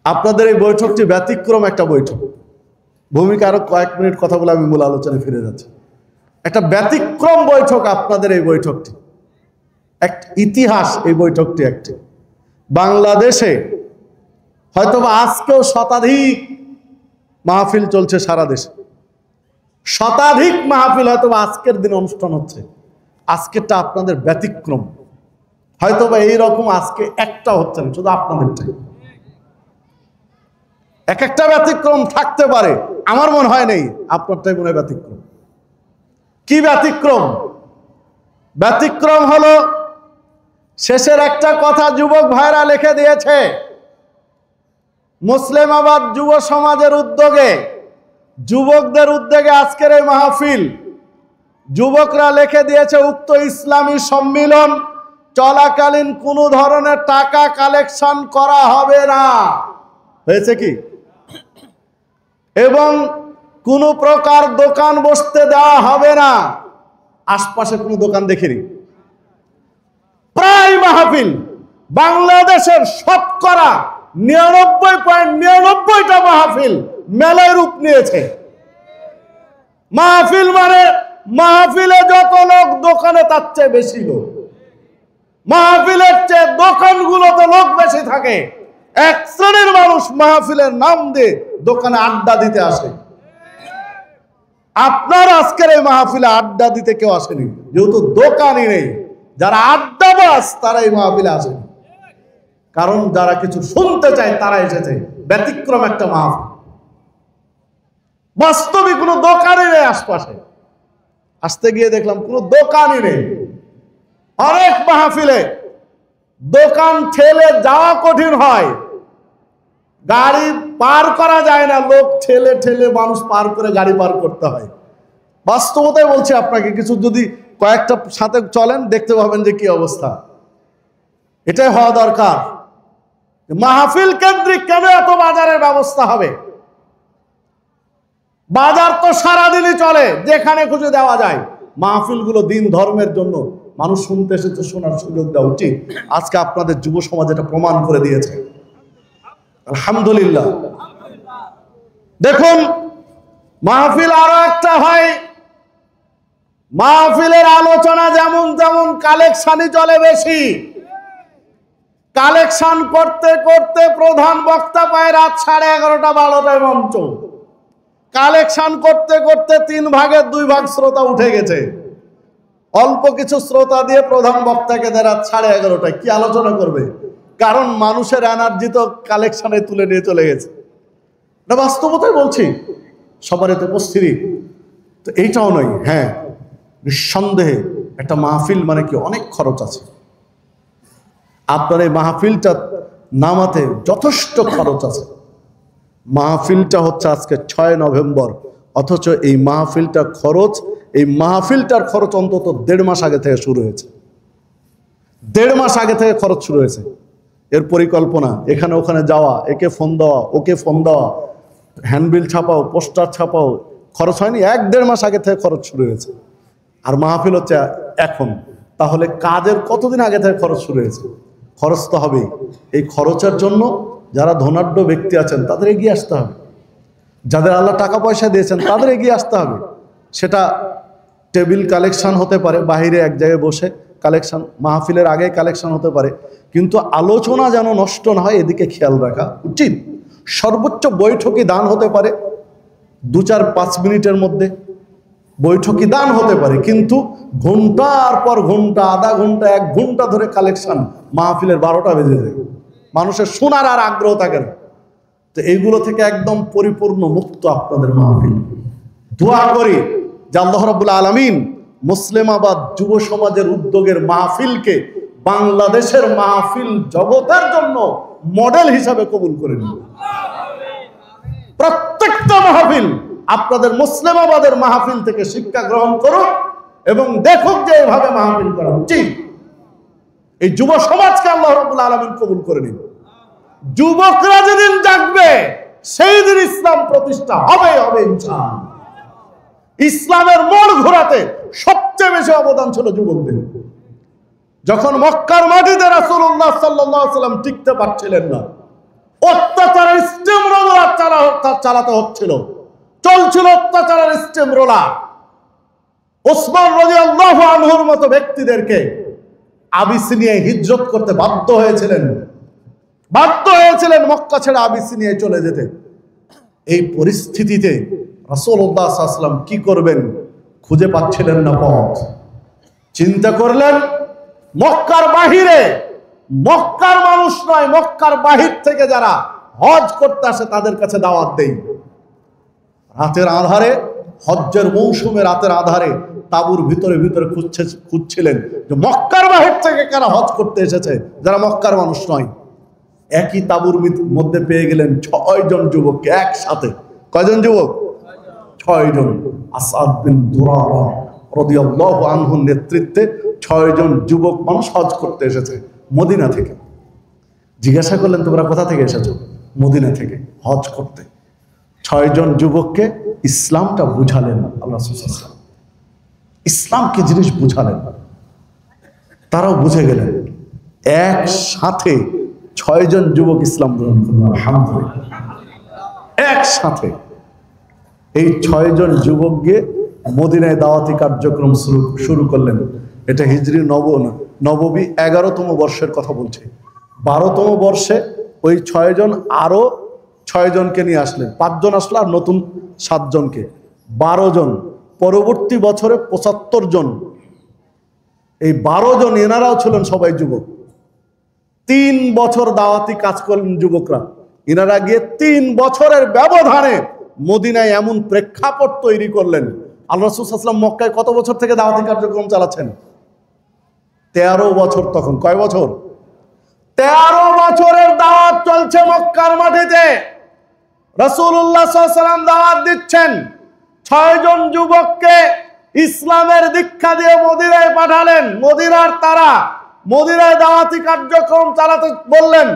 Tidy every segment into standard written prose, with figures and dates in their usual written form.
আপনাদের এই বৈঠকটি ব্যতিক্রম একটা বৈঠক। ভূমিকা আরো কয়েক মিনিট কথা বলে আমি মূল আলোচনায় ফিরে যাচ্ছি। একটা ব্যতিক্রম বৈঠক আপনাদের এই বৈঠকটি, এক ইতিহাস এই বৈঠকটি। একটি বাংলাদেশে হয়তোবা আজকেও শতাধিক মাহফিল চলছে সারা দেশে, শতাধিক মাহফিল হয়তোবা আজকের দিন অনুষ্ঠান হচ্ছে। আজকেরটা আপনাদের ব্যতিক্রম, হয়তোবা এইরকম আজকে একটা হচ্ছে না, শুধু আপনাদেরটাই। এক একটা ব্যতিক্রম থাকতে পারে, আমার মনে হয় নেই, আপনারটাই মনে হয় ব্যতিক্রম। কি ব্যতিক্রম? ব্যতিক্রম হলো শেষের একটা কথা যুবক ভাইরা লিখে দিয়েছে। মুসলিমাবাদ যুব সমাজের উদ্যোগে, যুবকদের উদ্যোগে আজকের এই মাহফিল। যুবকরা লিখে দিয়েছে, উক্ত ইসলামী সম্মিলন চলাকালীন কোনো ধরনের টাকা কালেকশন করা হবে না। হয়েছে কি? এবং কোনো প্রকার দোকান বসতে দেওয়া হবে না। আশপাশে কোনো দোকান দেখিনি। প্রায় মাহফিল বাংলাদেশের শতকরা 99.99টা মাহফিল মেলায় রূপ নিয়েছে। মাহফিল মানে মাহফিলে যত লোক দোকানে তার চেয়ে বেশি লোক। মাহফিলের চেয়ে দোকানগুলোতে লোক বেশি থাকে। এক শ্রেণীর মানুষ মাহফিলের নাম দিয়ে দোকানে আড্ডা দিতে আসে। আপনার আজকের এই মাহফিলে আড্ডা দিতে কেউ আসেনি, যেহেতু দোকানই নেই। যারা আড্ডাবাজ তারা এই মাহফিলে আসেনি, কারণ যারা কিছু শুনতে চায় তারা এসেছে। ব্যতিক্রম একটা মাহফিল। বাস্তবিক কোনো দোকানই নেই আশপাশে। আসতে গিয়ে দেখলাম কোনো দোকানই নেই। অনেক মাহফিলে দোকান ঠেলে যাওয়া কঠিন হয়, গাড়ি পার করা যায় না, লোক ঠেলে ঠেলে মানুষ পার করে গাড়ি পার করতে হয়। বাস্তবতাই বলছি আপনাকে, কিছু যদি কয়েকটা সাথে চলেন দেখতে পাবেন যে কি অবস্থা। এটাই হওয়া দরকার। মাহফিল কেন্দ্রিক কেন এত বাজারের ব্যবস্থা হবে? বাজার তো সারাদিনই চলে, যেখানে খুশি দেওয়া যায়। মাহফিলগুলো দিন ধর্মের জন্য, মানুষ শুনতে এসেছে, শোনার সুযোগ দেওয়া উচিত। আজকে আপনাদের যুব সমাজ এটা প্রমাণ করে দিয়েছে, আলহামদুলিল্লাহ। দেখুন, মাহফিল আরো একটা হয়, মাহফিলের আলোচনা যেমন যেমন কালেকশনই চলে বেশি। কালেকশন করতে করতে প্রধান বক্তা পায় রাত 11:30 12টায় মঞ্চ। কালেকশন করতে করতে 3 ভাগের 2 ভাগ শ্রোতা উঠে গেছে। অল্প কিছু শ্রোতা দিয়ে প্রধান বক্তাকে দেয় রাত 11:30টায়। কি আলোচনা করবে? কারণ মানুষের এনার্জি তো কালেকশনে তুলে নিয়ে চলে গেছে। না, বাস্তবতাই বলছি, সবার এতে উপস্থিতি তো এইটাও নয়। হ্যাঁ, নিঃসন্দেহে একটা মাহফিল মানে কি অনেক খরচ আছে। আপনার এই মাহফিলটা নামাতে যথেষ্ট খরচ আছে। মাহফিলটা হচ্ছে আজকে 6 নভেম্বর, অথচ এই মাহফিলটার খরচ, এই মাহফিলটার খরচ অন্তত 1.5 মাস আগে থেকে শুরু হয়েছে। 1.5 মাস আগে থেকে খরচ শুরু হয়েছে। এর পরিকল্পনা, এখানে ওখানে যাওয়া, একে ফোন দেওয়া, ওকে ফোন দেওয়া, হ্যান্ডবিল ছাপাও, পোস্টার ছাপাও, খরচ হয়নি। 1-1.5 মাস আগে থেকে খরচ শুরু হয়েছে। আর মাহফিল হচ্ছে এখন। তাহলে কাজের কতদিন আগে থেকে খরচ শুরু হয়েছে? খরচ তো হবেই। এই খরচের জন্য যারা ধনাঢ্য ব্যক্তি আছেন তাদের এগিয়ে আসতে হবে। যাদের আল্লাহ টাকা পয়সা দিয়েছেন তাদের এগিয়ে আসতে হবে। সেটা টেবিল কালেকশন হতে পারে, বাহিরে এক জায়গায় বসে কালেকশন, মাহফিলের আগে কালেকশন হতে পারে, কিন্তু আলোচনা যেন নষ্ট না হয় এদিকে খেয়াল রাখা উচিত। সর্বোচ্চ বৈঠকি দান হতে পারে, 2-4-5 মিনিটের মধ্যে বৈঠকি দান হতে পারে, কিন্তু ঘন্টার পর ঘন্টা, আধা ঘন্টা, 1 ঘন্টা ধরে কালেকশন, মাহফিলের 12টা বেজে যায়। মানুষের শোনার আর আগ্রহ থাকে না। তো এইগুলো থেকে একদম পরিপূর্ণ মুক্ত আপনাদের মাহফিল। দোয়া করি যে আল্লাহ রাব্বুল আলামিন মুসলিমাবাদ যুব সমাজের উদ্যোগের মাহফিলকে বাংলাদেশের মাহফিল জগতের জন্য মডেল হিসাবে কবুল করে নিন। প্রত্যেকটা মাহফিল আপনাদের মুসলিমাবাদের মাহফিল থেকে শিক্ষা গ্রহণ করুন এবং দেখুন যে এইভাবে মাহফিল করা উচিত। এই যুব সমাজকে আল্লাহ রাব্বুল আলামিন কবুল করে নিন। যুবকরা যেদিন জাগবে সেই দিন ইসলাম প্রতিষ্ঠা হবে হবে ইনশাআল্লাহ। ইসলামের মোড় ঘোরাতে সবচেয়ে বেশি অবদান ছিল যুবকদের। যখন মক্কার মাটিতে রাসূলুল্লাহ সাল্লাল্লাহু আলাইহি ওয়াসাল্লাম টিকতে পারছিলেন না, অত্যাচারের চালাতে হচ্ছিল, চলছিল অত্যাচারের স্টিম রোলার। ওসমান রাদিয়াল্লাহু আনহুর মতো ব্যক্তিদেরকে আবিসিনিয়ায় হিজরত করতে বাধ্য হয়েছিলেন মক্কা ছেড়ে আবিসিনিয়ায় চলে যেতে। এই পরিস্থিতিতে রাসূলুল্লাহ সাল্লাল্লাহু আলাইহি ওয়াসাল্লাম কি করবেন খুঁজে পাচ্ছিলেন না পথ। চিন্তা করলেন মক্কার বাহিরে, মক্কার মানুষ নয়, মক্কার বাহির থেকে যারা হজ করতে আসে তাদের কাছে দাওয়াত দেই। রাতের আধারে, হজ্জের মৌসুমে রাতের আধারে তাঁবুর ভিতরে ভিতরে খুঁজছিলেন যে মক্কার বাহির থেকে কারা হজ করতে এসেছে, যারা মক্কার মানুষ নয়। একই তাঁবুর মধ্যে পেয়ে গেলেন 6 জন যুবককে একসাথে। কয়জন যুবক? 6 জন। আসাদ বিন দুরারা রাদিয়াল্লাহু আনহুর নেতৃত্বে 6 জন যুবক মানুষ হজ করতে এসেছে মদিনা থেকে। জিজ্ঞাসা করলেন তোমরা কোথা থেকে এসেছো? মদিনা থেকে হজ করতে। 6 জন যুবককে ইসলামটা বুঝালেন আল্লাহ রাসূল সাল্লাল্লাহু আলাইহি ওয়াসাল্লাম, ইসলাম কি জিনিস বুঝালেন। তারাও বুঝে গেলেন। একসাথে 6 জন যুবক ইসলাম গ্রহণ করলেন। আলহামদুলিল্লাহ, একসাথে এই 6 জন যুবককে মদিনায় দাওয়াতি কার্যক্রম শুরু করলেন। এটা হিজরি নববী 11তম বর্ষের কথা বলছে। 12তম বর্ষে ওই 6 জন আরো 6 জনকে নিয়ে আসলেন। 5 জন আসলো আর নতুন 7 জনকে, 12 জন। পরবর্তী বছরে 75 জন। এই 12 জন এনারাও ছিলেন সবাই যুবক। 3 বছর দাওয়াতি কাজ করলেন যুবকরা। এনারা গিয়ে 3 বছরের ব্যবধানে মদিনায় এমন প্রেক্ষাপট তৈরি করলেন। আল্লাহ রাসূল সাল্লাল্লাহু আলাইহি ওয়াসাল্লাম মক্কায় কত বছর থেকে দাওয়াতি কার্যক্রম চালাচ্ছেন? 13 বছর। তখন কয় বছর? 13 বছরের দাওয়াত চলছে মক্কার মাটিতে। রাসূলুল্লাহ সাল্লাল্লাহু আলাইহি ওয়াসাল্লাম দাওয়াত দিচ্ছেন। 6 জন যুবককে ইসলামের দীক্ষা দিয়ে মদিনায় পাঠালেন। মদিনায় দাওয়াতি কার্যক্রম চালাতে বললেন।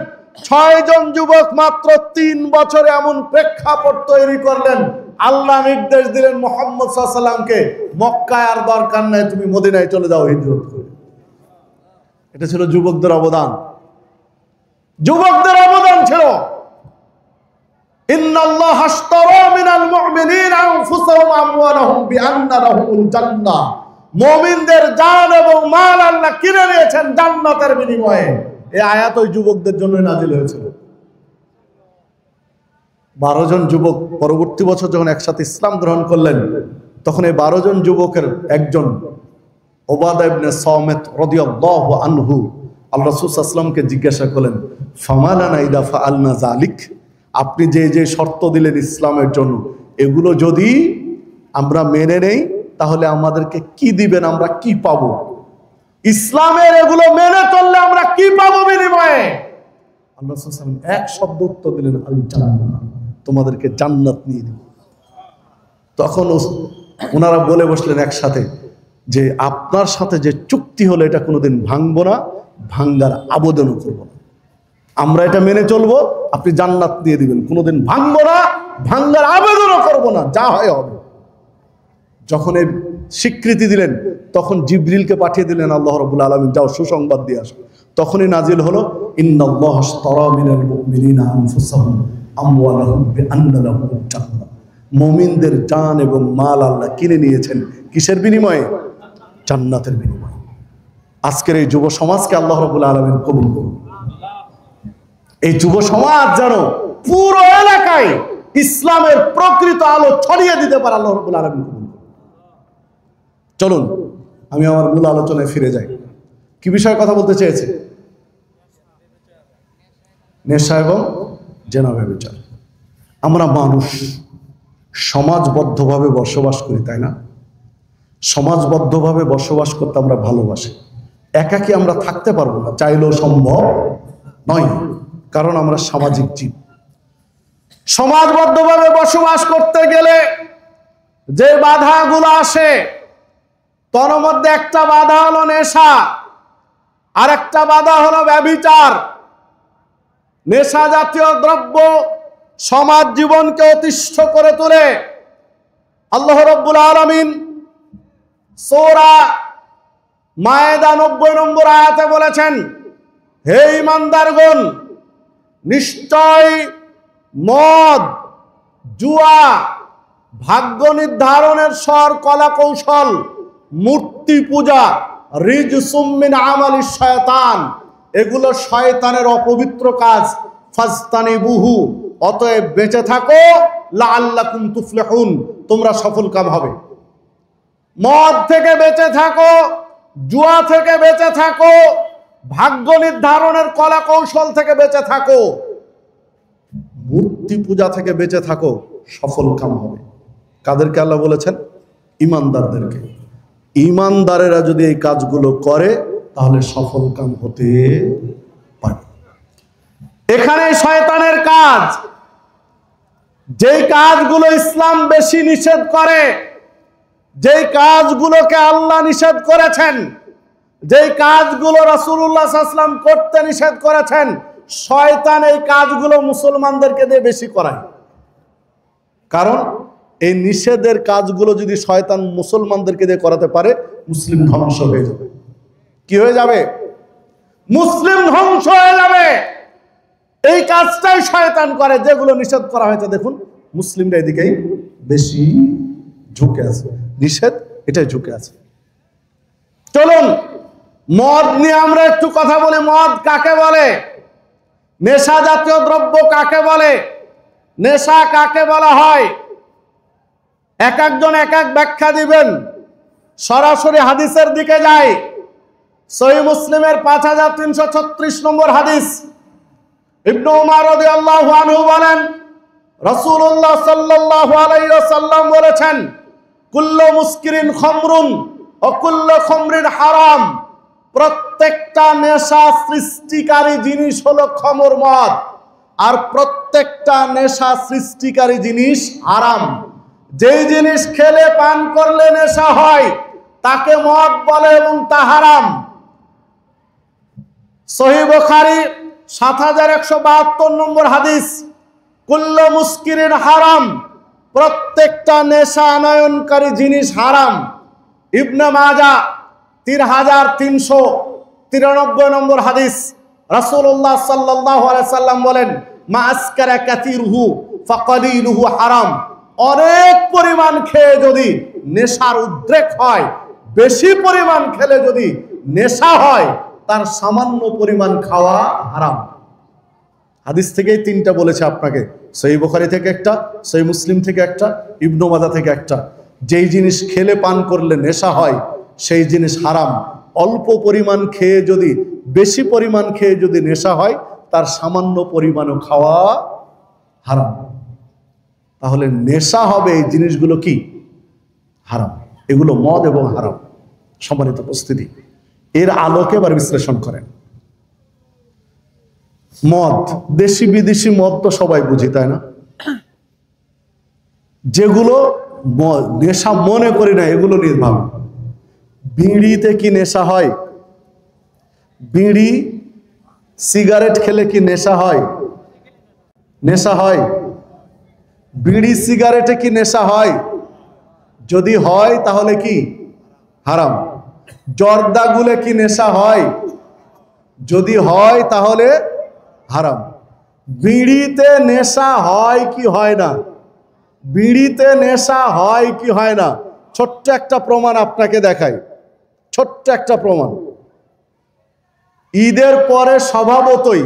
6 জন যুবক মাত্র 3 বছরে এমন প্রেক্ষাপট তৈরি করলেন। আল্লাহ নির্দেশ দিলেন মুহাম্মদ সাল্লাল্লাহু আলাইহি ওয়াসাল্লামকে, মক্কায় আর দরকার নাই, তুমি মদিনায় চলে যাও হিজরত করে। এটা ছিল যুবকদের অবদান। যুবকদের অবদান ছিল ইন্নাল্লাহ আশতারা মিনাল মুমিনিনা আনফুসাহুম আমওয়ালাহুম বিআন্না লাহুমুল জান্নাহ। মুমিনদের জান এবং মাল আল্লাহ কিনে নিয়েছেন জান্নাতের বিনিময়ে। এই আয়াত ওই যুবকদের জন্য নাজিল হয়েছিল। 12 জন যুবক পরবর্তী বছর যখন একসাথে ইসলাম গ্রহণ করলেন, তখন এই 12 জন যুবকের একজন উবাদা ইবনে সামিত রাদিয়াল্লাহু আনহু আল্লাহ রাসূল সাল্লাল্লাহু আলাইহি ওয়াসাল্লামকে জিজ্ঞাসা করলেন, ফামালানা ইদা ফাআলনা যালিক, আপনি যে যে শর্ত দিলেন ইসলামের জন্য, এগুলো যদি আমরা মেনে নেই তাহলে আমাদেরকে কি দিবেন, আমরা কি পাবো? ইসলামের এগুলো মেনে চললে আমরা কি পাবো বিনিময়ে? আল্লাহ রাসূল সাল্লাল্লাহু আলাইহি ওয়াসাল্লাম এক শব্দ উত্তর দিলেন, আল জান্নাহ, তোমাদেরকে জান্নাত নিয়ে দেব। তখন ওনারা বলে বসলেন একসাথে যে আপনার সাথে যে চুক্তি হলো এটা কোনোদিন ভাঙবো না, ভাঙ্গার আবেদনও করবো না। আমরা এটা মেনে চলবো, আপনি জান্নাত দিয়ে দিবেন, কোনোদিন ভাঙবো না, ভাঙ্গার আবেদনও করবো না, যা হয় হবে। যখন এই স্বীকৃতি দিলেন তখন জিবরিলকে পাঠিয়ে দিলেন আল্লাহ রাব্বুল আলামিন, যাও সুসংবাদ দিয়ে আসো। তখনই নাজিল হলো ইন্নাল্লাহ আশতারা মিনাল মুমিনিনা আনফুসাহুম আমওয়ালাহুম বিআন্না লাহুমুল জান্নাহ। মুমিনদের জান এবং মাল আল্লাহ কিনে নিয়েছেন কিসের বিনিময়ে? জান্নাতের বিনিময়ে। আজকের এই যুব সমাজকে আল্লাহ রাব্বুল আলামিন কবুল করুন। এই যুব সমাজ যেন পুরো এলাকায় ইসলামের প্রকৃত আলো ছড়িয়ে দিতে পারে আল্লাহ রাব্বুল আলামিন কবুল করুন। চলুন আমি আমার মূল আলোচনায় ফিরে যাই। কি বিষয়ে কথা বলতে চেয়েছি? নেশা এবং জেনা ব্যভিচার। আমরা মানুষ সমাজবদ্ধভাবে বসবাস করি, তাই না? সমাজবদ্ধভাবে বসবাস করতে আমরা ভালোবাসি। একাকী আমরা থাকতে পারবো না, চাইলেও সম্ভব নয়, কারণ আমরা সামাজিক জীব। সমাজবদ্ধভাবে বসবাস করতে গেলে যে বাধাগুলো আসে তার মধ্যে একটা বাধা হলো নেশা, আর একটা বাধা হলো ব্যভিচার। নেশা জাতীয় দ্রব্য সমাজ জীবনকে অতিষ্ঠ করে তোলে। আল্লাহ রাব্বুল আলামিন সূরা মায়েদা 90 নম্বর আয়াতে বলেছেন, হে ঈমানদারগণ, নিশ্চয় মদ জুয়া, ভাগ্য নির্ধারণের স্বর, কলা কৌশল, মূর্তি পূজা, রিজসুম মিন আমালিশ শয়তান, এগুলো শয়তানের অপবিত্র কাজ। ফাজতানিবুহু, অতএব বেঁচে থাকো, লাআল্লাকুম তুফলিহুন, তোমরা সফলকাম হবে। মদ থেকে বেঁচে থাকো, জুয়া থেকে বেঁচে থাকো, ভাগ্য নির্ধারণের কলা কৌশল থেকে বেঁচে থাকো, মূর্তি পূজা থেকে বেঁচে থাকো, সফলকাম হবে। কাদেরকে আল্লাহ বলেছেন? ঈমানদারদেরকে। ঈমানদারেরা যদি এই কাজগুলো করে তাহলে সফলকাম হতে পারে। এখানে শয়তানের কাজ, যেই কাজগুলো ইসলাম বেশি নিষেধ করে, যেই কাজগুলোকে আল্লাহ নিষেধ করেছেন, যেই কাজগুলো রাসূলুল্লাহ সাল্লাল্লাহু আলাইহি ওয়াসাল্লাম করতে নিষেধ করেছেন, শয়তান এই কাজগুলো মুসলমানদেরকে দিয়ে বেশি করায়। কারণ এই নিষেধের কাজগুলো যদি শয়তান মুসলমানদেরকে দিয়ে করাতে পারে, মুসলিম ধ্বংস হয়ে যাবে। কি হয়ে যাবে? মুসলিম ধ্বংস হয়ে যাবে। এই কাজটাই শয়তান করে, যেগুলো নিষেধ করা হয়েছে। দেখুন, মুসলিমরা এদিকেই বেশি ঝুঁকে আছে, নিষেধ এটাই ঝুঁকে আছে। চলুন মদ নিয়ে আমরা একটু কথা বলি। মদ কাকে বলে? নেশা জাতীয় দ্রব্য কাকে বলে? নেশা কাকে বলা হয়? এক একজন এক এক ব্যাখ্যা দিবেন। সরাসরি হাদিসের দিকে যাই। সহিহ মুসলিমের 5336 নম্বর হাদিস। ইবনে উমর রাদিয়াল্লাহু আনহু বলেন, রাসূলুল্লাহ সাল্লাল্লাহু আলাইহি ওয়াসাল্লাম বলেছেন, কুল্লু মুসকিরিন খামরুন ওয়া কুল্লু খামরিন হারাম। প্রত্যেকটা নেশা সৃষ্টিকারী জিনিস হলো খমর, মদ, আর প্রত্যেকটা নেশা সৃষ্টিকারী জিনিস হারাম। যেই জিনিস খেলে পান করলে নেশা হয় তাকে মদ বলে এবং তা হারাম। সহিহ বুখারী 7172 নম্বর হাদিস। কুল্লু মুসকিরিন হারাম, প্রত্যেকটা নেশা আনয়নকারী জিনিস হারাম। ইবনে মাজাহ 3393 নম্বর হাদিস। রাসূলুল্লাহ সাল্লাল্লাহু আলাইহি সাল্লাম বলেন, মা আসকারা কাসীরুহু ফাকালিলুহু হারাম। অনেক পরিমাণ খেয়ে যদি নেশার উদ্রেক হয়, বেশি পরিমাণ খেলে যদি নেশা হয়, তার সামান্য পরিমাণ খাওয়া হারাম। হাদিস থেকেই তিনটা বলেছে আপনাকে। সহিহ বুখারী থেকে একটা, সহিহ মুসলিম থেকে একটা, ইবনে মাজাহ থেকে একটা। যেই জিনিস খেলে পান করলে নেশা হয় সেই জিনিস হারাম। অল্প পরিমাণ খেয়ে যদি, বেশি পরিমাণ খেয়ে যদি নেশা হয়, তার সামান্য পরিমাণও খাওয়া হারাম। তাহলে নেশা হবে এই জিনিসগুলো কি? হারাম। এগুলো মদ এবং হারাম। সম্মানিত উপস্থিতি, এর আলোকে এবার বিশ্লেষণ করেন। মদ, দেশি বিদেশি মদ তো সবাই বুঝি, তাই না? যেগুলো নেশা মনে করি না, এগুলো নির্ভাব। বিড়িতে কি নেশা হয়? বিড়ি সিগারেট খেলে কি নেশা হয়? নেশা হয়। বিড়ি সিগারেটে কি নেশা হয়? যদি হয় তাহলে কি? হারাম। জর্দা গুলে কি নেশা হয়? যদি হয় তাহলে হারাম। বিড়িতে নেশা হয় কি হয় না? বিড়িতে নেশা হয় কি হয় না? ছোট্ট একটা প্রমাণ আপনাকে দেখাই, ছোট্ট একটা প্রমাণ। ঈদের পরে স্বভাবতই,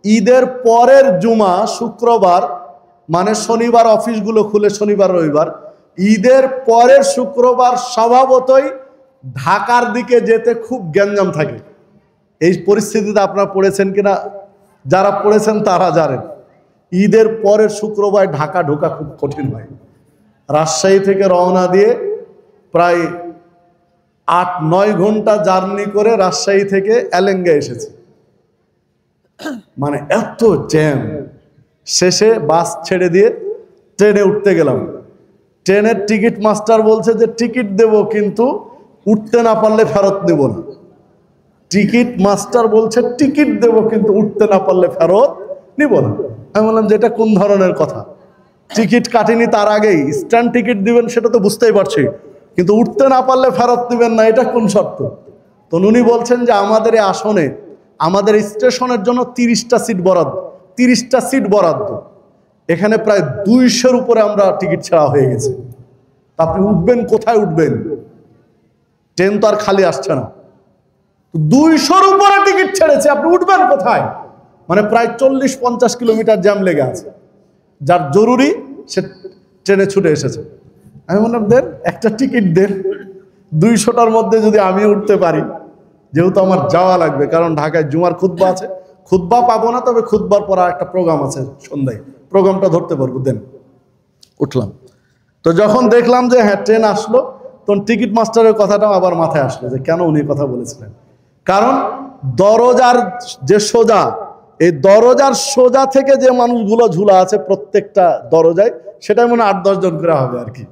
ঈদের পরের জুমা শুক্রবার, মানে শনিবার অফিসগুলো খুলে শনিবার রবিবার, ঈদের পরের শুক্রবার স্বভাবতই ঢাকার দিকে যেতে খুব গ্যাঞ্জাম থাকে। এই পরিস্থিতিতে আপনারা পড়েছেন কিনা? যারা পড়েছেন তারা জানেন। ঈদের পরের শুক্রবার ঢাকা ঢোকা খুব কঠিন হয়। রাজশাহী থেকে রওনা দিয়ে প্রায় 8-9 ঘন্টা জার্নি করে রাজশাহী থেকে এলেঙ্গা এসেছে। মানে এত জ্যাম। শেষে বাস ছেড়ে দিয়ে ট্রেনে উঠতে গেলাম। ট্রেনের টিকিট মাস্টার বলছে যে টিকিট দেব, কিন্তু উঠতে না পারলে ফেরত নেব না। টিকিট মাস্টার বলছে টিকিট দেব, কিন্তু উঠতে না পারলে ফেরত নিব না। আমি বললাম যে এটা কোন ধরনের কথা? টিকিট কাটিনি তার আগেই স্ট্যান্ড টিকিট দিবেন, সেটা তো বুঝতেই পারছি, কিন্তু উঠতে না পারলে ফেরত দিবেন না, এটা কোন শর্ত? তো উনি বলছেন যে আমাদের এই আসনে, আমাদের স্টেশনের জন্য 30টা সিট বরাদ্দ, 30টা সিট বরাদ্দ। এখানে প্রায় 200-র উপরে আমরা টিকিট ছাড়া হয়ে গেছে। আপনি উঠবেন কোথায়? উঠবেন ট্রেন তো আর খালি আসছে না। 200-র উপরে টিকিট ছেড়েছে, আপনি উঠবেন কোথায়? মানে প্রায় 40-50 কিলোমিটার জ্যাম লেগে আছে। যার জরুরি সে ট্রেনে ছুটে এসেছে। আমি বললাম দেন একটা টিকিট দেন, 200টার মধ্যে যদি আমি উঠতে পারি, যেহেতু আমার যাওয়া লাগবে, কারণ ঢাকায় জুমার খুতবা আছে। খুতবা পাবো না, তবে খুতবার পর একটা প্রোগ্রাম আছে সন্ধ্যায়, প্রোগ্রামটা ধরতে পারবো। দেন উঠলাম। তো যখন দেখলাম যে হ্যাঁ ট্রেন আসলো, তখন টিকিট মাস্টারের কথাটাও আবার মাথায় আসলো যে কেন উনি কথা বলেছিলেন। কারণ দরজার যে সোজা, এই দরজার সোজা থেকে যে মানুষগুলো ঝুলা আছে প্রত্যেকটা দরজায়, সেটাই মনে 8-10 জন করে হবে আর কি।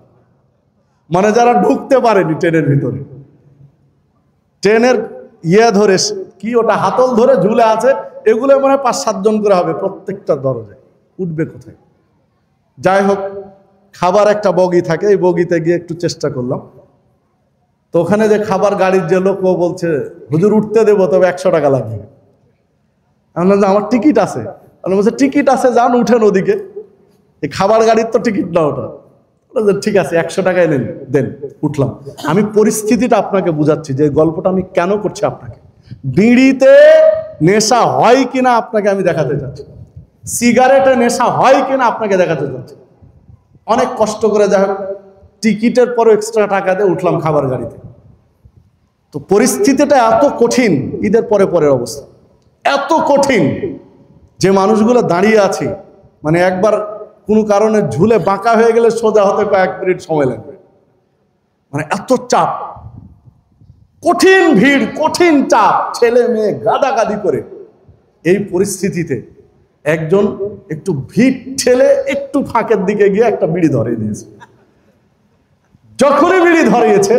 মানে যারা ঢুকতে পারেনি ট্রেনের ভিতরে, ট্রেনের ধরে কি ওটা হাতল ধরে ঝুলে আছে, এগুলো মনে হয় 5-7 জন করে হবে প্রত্যেকটা দরজায়। উঠবে কোথায়? যাই হোক, খাবার একটা বগি থাকে, এই বগিতে গিয়ে একটু চেষ্টা করলাম। তো ওখানে যে খাবার গাড়ির যে লোক, ও বলছে হুজুর উঠতে দেবো, তবে 100 টাকা লাগবে। আমি বললাম যে আমার টিকিট আছে। বলছে টিকিট আছে, যান উঠেন ওদিকে, এই খাবার গাড়ির তো টিকিট না ওটা। ঠিক আছে 100 টাকায় নেন, দেন। উঠলাম। আমি পরিস্থিতিটা আপনাকে বুঝাচ্ছি যে গল্পটা আমি কেন করছি আপনাকে। বিড়িতে নেশা হয় কিনা আপনাকে আমি দেখাতে চাচ্ছি, সিগারেটে নেশা হয় কিনা আপনাকে দেখাতে চাচ্ছি। অনেক কষ্ট করে যাই হোক টিকিটের পরে এক্সট্রা টাকা দিয়ে উঠলাম খাবার গাড়িতে। তো পরিস্থিতিটা এত কঠিন, ঈদের পরে পরের অবস্থা এত কঠিন যে মানুষগুলো দাঁড়িয়ে আছে, মানে একবার কোনো কারণে ঝুলে বাঁকা হয়ে গেলে সোজা হতে কয়েক মিনিট সময় লাগবে। মানে এত চাপ, কঠিন ভিড়, কঠিন চাপ, ছেলে মেয়ে গাদাগাদি করে। এই পরিস্থিতিতে একজন একটু ভিড় ঠেলে একটু ফাঁকের দিকে গিয়ে একটা বিড়ি ধরিয়ে দিয়েছে। যখনই বিড়ি ধরিয়েছে,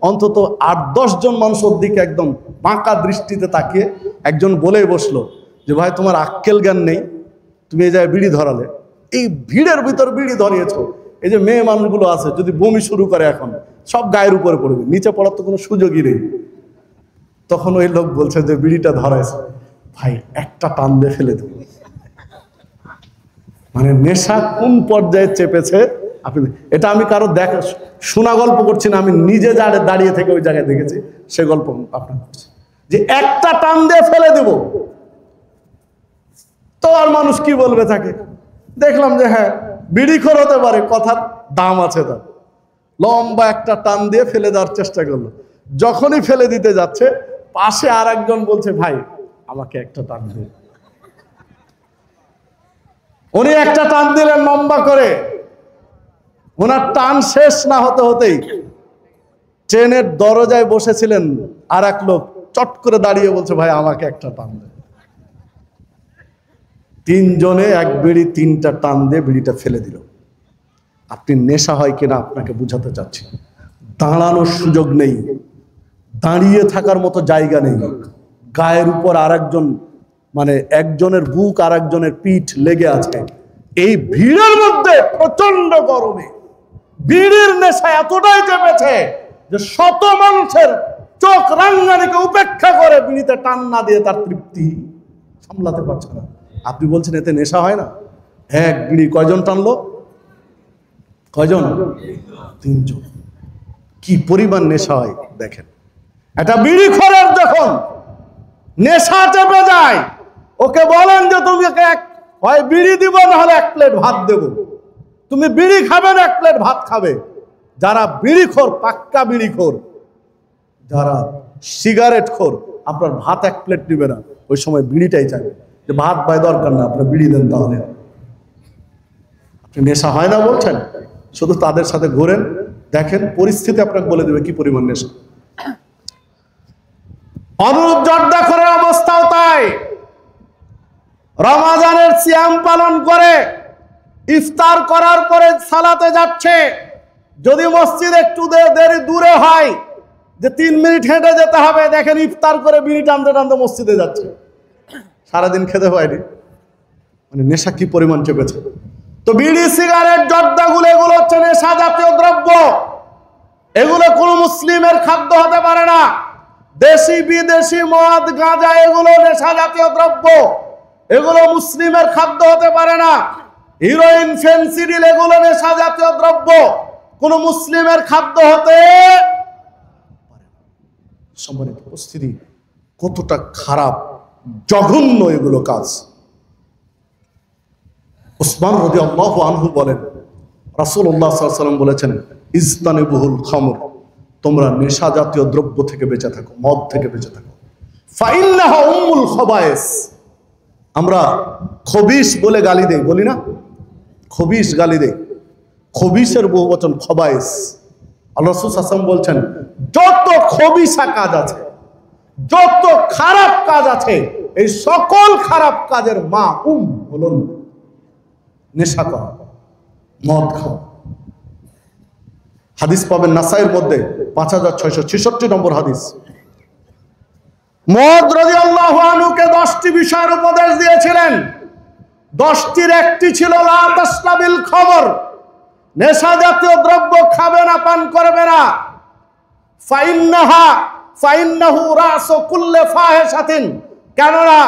অন্তত 8-10 জন মানুষ ওর দিকে একদম বাঁকা দৃষ্টিতে তাকিয়ে একজন বলেই বসলো যে ভাই তোমার আক্কেল জ্ঞান নেই, তুমি এই জায়গায় বিড়ি ধরালে, এই ভিড়ের ভিতর বিড়ি ধরিয়েছ। এই যে মেয়ে মানুষগুলো আছে, যদি বমি শুরু করে এখন সব গায়ের উপরে পড়বে, নিচে পড়ার তো কোনো সুযোগই নেই। তখন ওই লোক বলছে যে বিড়িটা ধরাইছে, ভাই একটা টান দিয়ে ফেলে দেবে। মানে নেশা কোন পর্যায়ে চেপেছে আপনি, এটা আমি কারো দেখা শোনা গল্প করছি না, আমি নিজে দাঁড়িয়ে থেকে ওই জায়গায় দেখেছি, সে গল্প আপনার করছি যে একটা টান দিয়ে ফেলে দেব। তো আর মানুষ কি বলবে তাকে? দেখলাম যে হ্যাঁ বিড়িখোর হতে পারে, কথার দাম আছে তার। লম্বা একটা টান দিয়ে ফেলে দেওয়ার চেষ্টা করলো। যখনই ফেলে দিতে যাচ্ছে, পাশে আর একজন বলছে ভাই আমাকে একটা টান দিয়ে। উনি একটা টান দিলেন লম্বা করে। ওনার টান শেষ না হতে হতেই ট্রেনের দরজায় বসেছিলেন আর এক লোক চট করে দাঁড়িয়ে বলছে ভাই আমাকে একটা টান দে। 3 জনে এক বিড়ি 3টা টান দিয়ে বিড়িটা ফেলে দিল। আপনি নেশা হয় কিনা আপনাকে বুঝাতে চাচ্ছি। দাঁড়ানোর সুযোগ নেই, দাঁড়িয়ে থাকার মতো জায়গা নেই, গায়ের উপর আরেকজন, মানে একজনের বুক আর একজনের পিঠ লেগে আছে। এই ভিড়ের মধ্যে প্রচন্ড গরমে বিড়ির নেশা এতটাই চেপেছে যে শত মানুষের চোখ রাঙ্গানিকে উপেক্ষা করে বিড়িতে টান না দিয়ে তার তৃপ্তি সামলাতে পারছে না। আপনি বলছেন এতে নেশা হয় না? এক বিড়ি কয়জন টানলো? কয়জন? 3 জন। কি পরিমাণ নেশা হয় দেখেন। একটা বিড়ি খোরের যখন নেশা চেপে যায়, ওকে বলেন যে তুমি হয় বিড়ি দিব, না হলে 1 প্লেট ভাত দেব। তুমি বিড়ি খাবে না 1 প্লেট ভাত খাবে। যারা বিড়িখোর, পাক্কা বিড়িখোর, যারা সিগারেট খোর, আপনার ভাত 1 প্লেট নিবে না, ওই সময় বিড়িটাই চাইবে যে ভাত ভাই দরকার না, আপনার বিড়ি দেন। তাহলে আপনি নেশা হয় না বলছেন? শুধু তাদের সাথে ঘোরেন, দেখেন পরিস্থিতি আপনাকে বলে দেবে কি পরিমাণ নেশা। অনুরূপ জর্দাখোরের অবস্থাও তাই। রমাজানের সিয়াম পালন করে ইফতার করার পরে সালাতে যাচ্ছে, যদি মসজিদ একটু দেরি দূরে হয় যে 3 মিনিট হেঁটে যেতে হবে, দেখেন ইফতার করে বিড়ি টানতে টানতে মসজিদে যাচ্ছে। সারাদিন খেতে হয়নি, মানে নেশা কি পরিমাণ চেপেছে। তো বিড়ি, সিগারেট, জর্দাগুলো, এগুলো হচ্ছে নেশা জাতীয় দ্রব্য। এগুলো কোনো মুসলিমের খাদ্য হতে পারে না। দেশি বিদেশি মদ, গাঁজা, এগুলো নেশা জাতীয় দ্রব্য, এগুলো মুসলিমের খাদ্য হতে পারে না। হিরোইন, ফেন্সিডিল এগুলো নেশা জাতীয় দ্রব্য কোন মুসলিমের খাদ্য হতে সম্মানিত উপস্থিতি, কতটা খারাপ জঘন্য এগুলো কাজ। উসমান রাদিয়াল্লাহু আনহু বলেন, রাসূলুল্লাহ সাল্লাল্লাহু আলাইহি ওয়াসাল্লাম বলেছেন, ইজতানিবুল খামর, তোমরা নেশা জাতীয় দ্রব্য থেকে বেঁচে থাকো, মদ থেকে বেঁচে থাকো। ফাইন্নাহা উম্মুল খাবায়েস। আমরা খবিস বলে গালি দেই, বলি না? খবিস গালি দেই, খবিসের বহুবচন খবায়েস। আল্লাহ রাসূল সাল্লাল্লাহু আলাইহি ওয়াসাল্লাম বলছেন, যত খবিসা কাজ আছে, যত খারাপ কাজ আছে, এই সকল খারাপ কাজের মা হলো নেশা করা, মদ খাওয়া। হাদিস পাবেন নাসাইয়ের মধ্যে 5666 নম্বর হাদিস। মদ রাদিয়াল্লাহু আনহুকে 10টি বিষয়ের উপদেশ দিয়েছিলেন। 10টির একটি ছিল লা তাশরাবিল খামর, নেশা জাতীয় দ্রব্য খাবে না, পান করবে না। ফাইন্নাহু রাসু কুল্লি ফাহিশাতিন, কেননা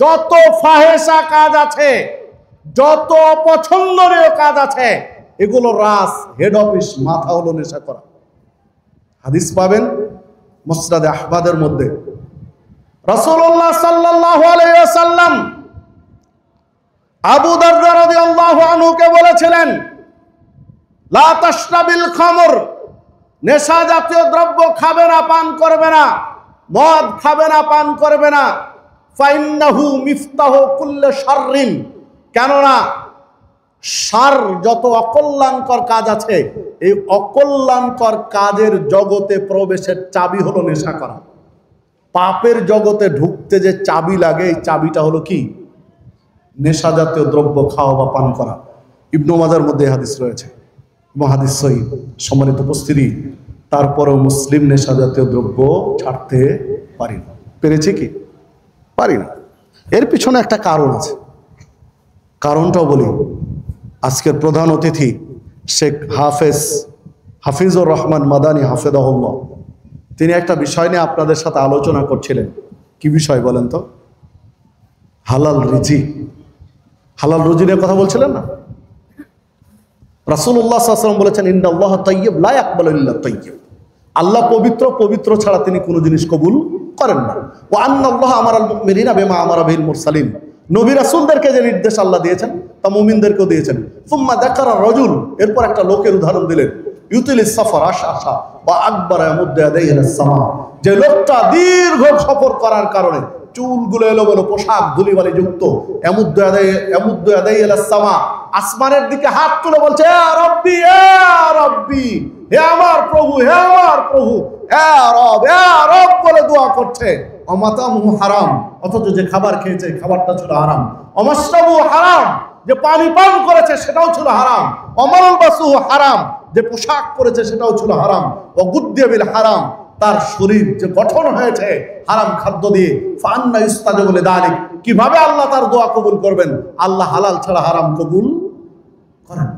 যত ফাহেসা কাজ আছে, যত অপছন্দনীয় কাজ আছে, এগুলো রাস, হেড অফিস, মাথা হলো নেশা করা। হাদিস পাবেন মুসনাদে আহমদের মধ্যে। রাসূলুল্লাহ সাল্লাল্লাহু আলাইহি ওয়াসাল্লাম আবু দারদা রাদিয়াল্লাহু আনহুকে বলেছিলেন, লা তাশরাবিল খামর, নেশা জাতীয় দ্রব্য খাবে না, পান করবে না, মদ খাবে না, পান করবে না। ফাইন্নাহু মিফতাহু কুল্লি শাররিন, কেননা শার, যত অকল্যাণকর কাজ আছে, এই অকল্যাণকর কাজের জগতে প্রবেশের চাবি হলো নেশা করা। পাপের জগতে ঢুকতে যে চাবি লাগে, এই চাবিটা হলো কি? নেশা জাতীয় দ্রব্য খাওয়া বা পান করা। ইবনে মাজার মধ্যে হাদিস রয়েছে এবং হাদিস সহিহ। সম্মানিত উপস্থিতি, তারপরেও মুসলিম নেশা জাতীয় দ্রব্য ছাড়তে পারি না। পেরেছি কি? পারি না। এর পিছনে একটা কারণ আছে, কারণটাও বলি। আজকের প্রধান অতিথি শেখ হাফিজুর রহমান মাদানী হাফেজাহুল্লাহ, তিনি একটা বিষয় নিয়ে আপনাদের সাথে আলোচনা করছিলেন। কি বিষয় বলেন তো? হালাল রিজিক। হালাল রুজি নিয়ে কথা বলছিলেন না? রাসূলুল্লাহ সাল্লাল্লাহু আলাইহি ওয়াসাল্লাম বলেছেন, ইন্নাল্লাহ তাইয়্যিব লা ইয়াকবালু ইল্লা তাইয়্যিব, আল্লাহ পবিত্র, পবিত্র ছাড়া তিনি কোনো জিনিস কবুল করেন না। ওয়া আন্নাল্লাহ আমারাল মুমিনিনা বিমা আমারা বিল মুরসালিন, নবী রাসূলদেরকে যে নির্দেশ আল্লাহ দিয়েছেন তা মুমিনদেরকেও দিয়েছেন। সুম্মা যাকারা রাজুল, এরপর একটা লোকের উদাহরণ দিলেন, ইউতিলিস সফর আশা বা আকবার ইয়ামুদ্দু ইয়াদাইহি ইলাস সামা, যে লোকটা দীর্ঘ সফর করার কারণে চুলগুলো এলোমেলো, পোশাক ধুলিবালি যুক্ত, ইয়ামুদ্দু ইয়াদাইহি ইলাস সামা, আসমানের দিকে হাত তুলে বলছে, ইয়া রাব্বি, ইয়া রাব্বি, হে আমার প্রভু, হে আমার প্রভু, ইয়া রব বলে দোয়া করছে। অমাতামু হারাম, অথচ যে খাবার খেয়েছে খাবারটা ছিল হারাম। অমাশরাবু হারাম, যে পানি পান করেছে সেটাও ছিল হারাম। অমালবাসু হারাম, যে পোশাক পরেছে সেটাও ছিল হারাম। ওয়াগুদ্দিয়া বিল হারাম, তার শরীর যে গঠন হয়েছে হারাম খাদ্য দিয়ে। ফান্না ইস্তাজাবু লিযালিক, কিভাবে আল্লাহ তার দোয়া কবুল করবেন? আল্লাহ হালাল ছাড়া হারাম কবুল করেন।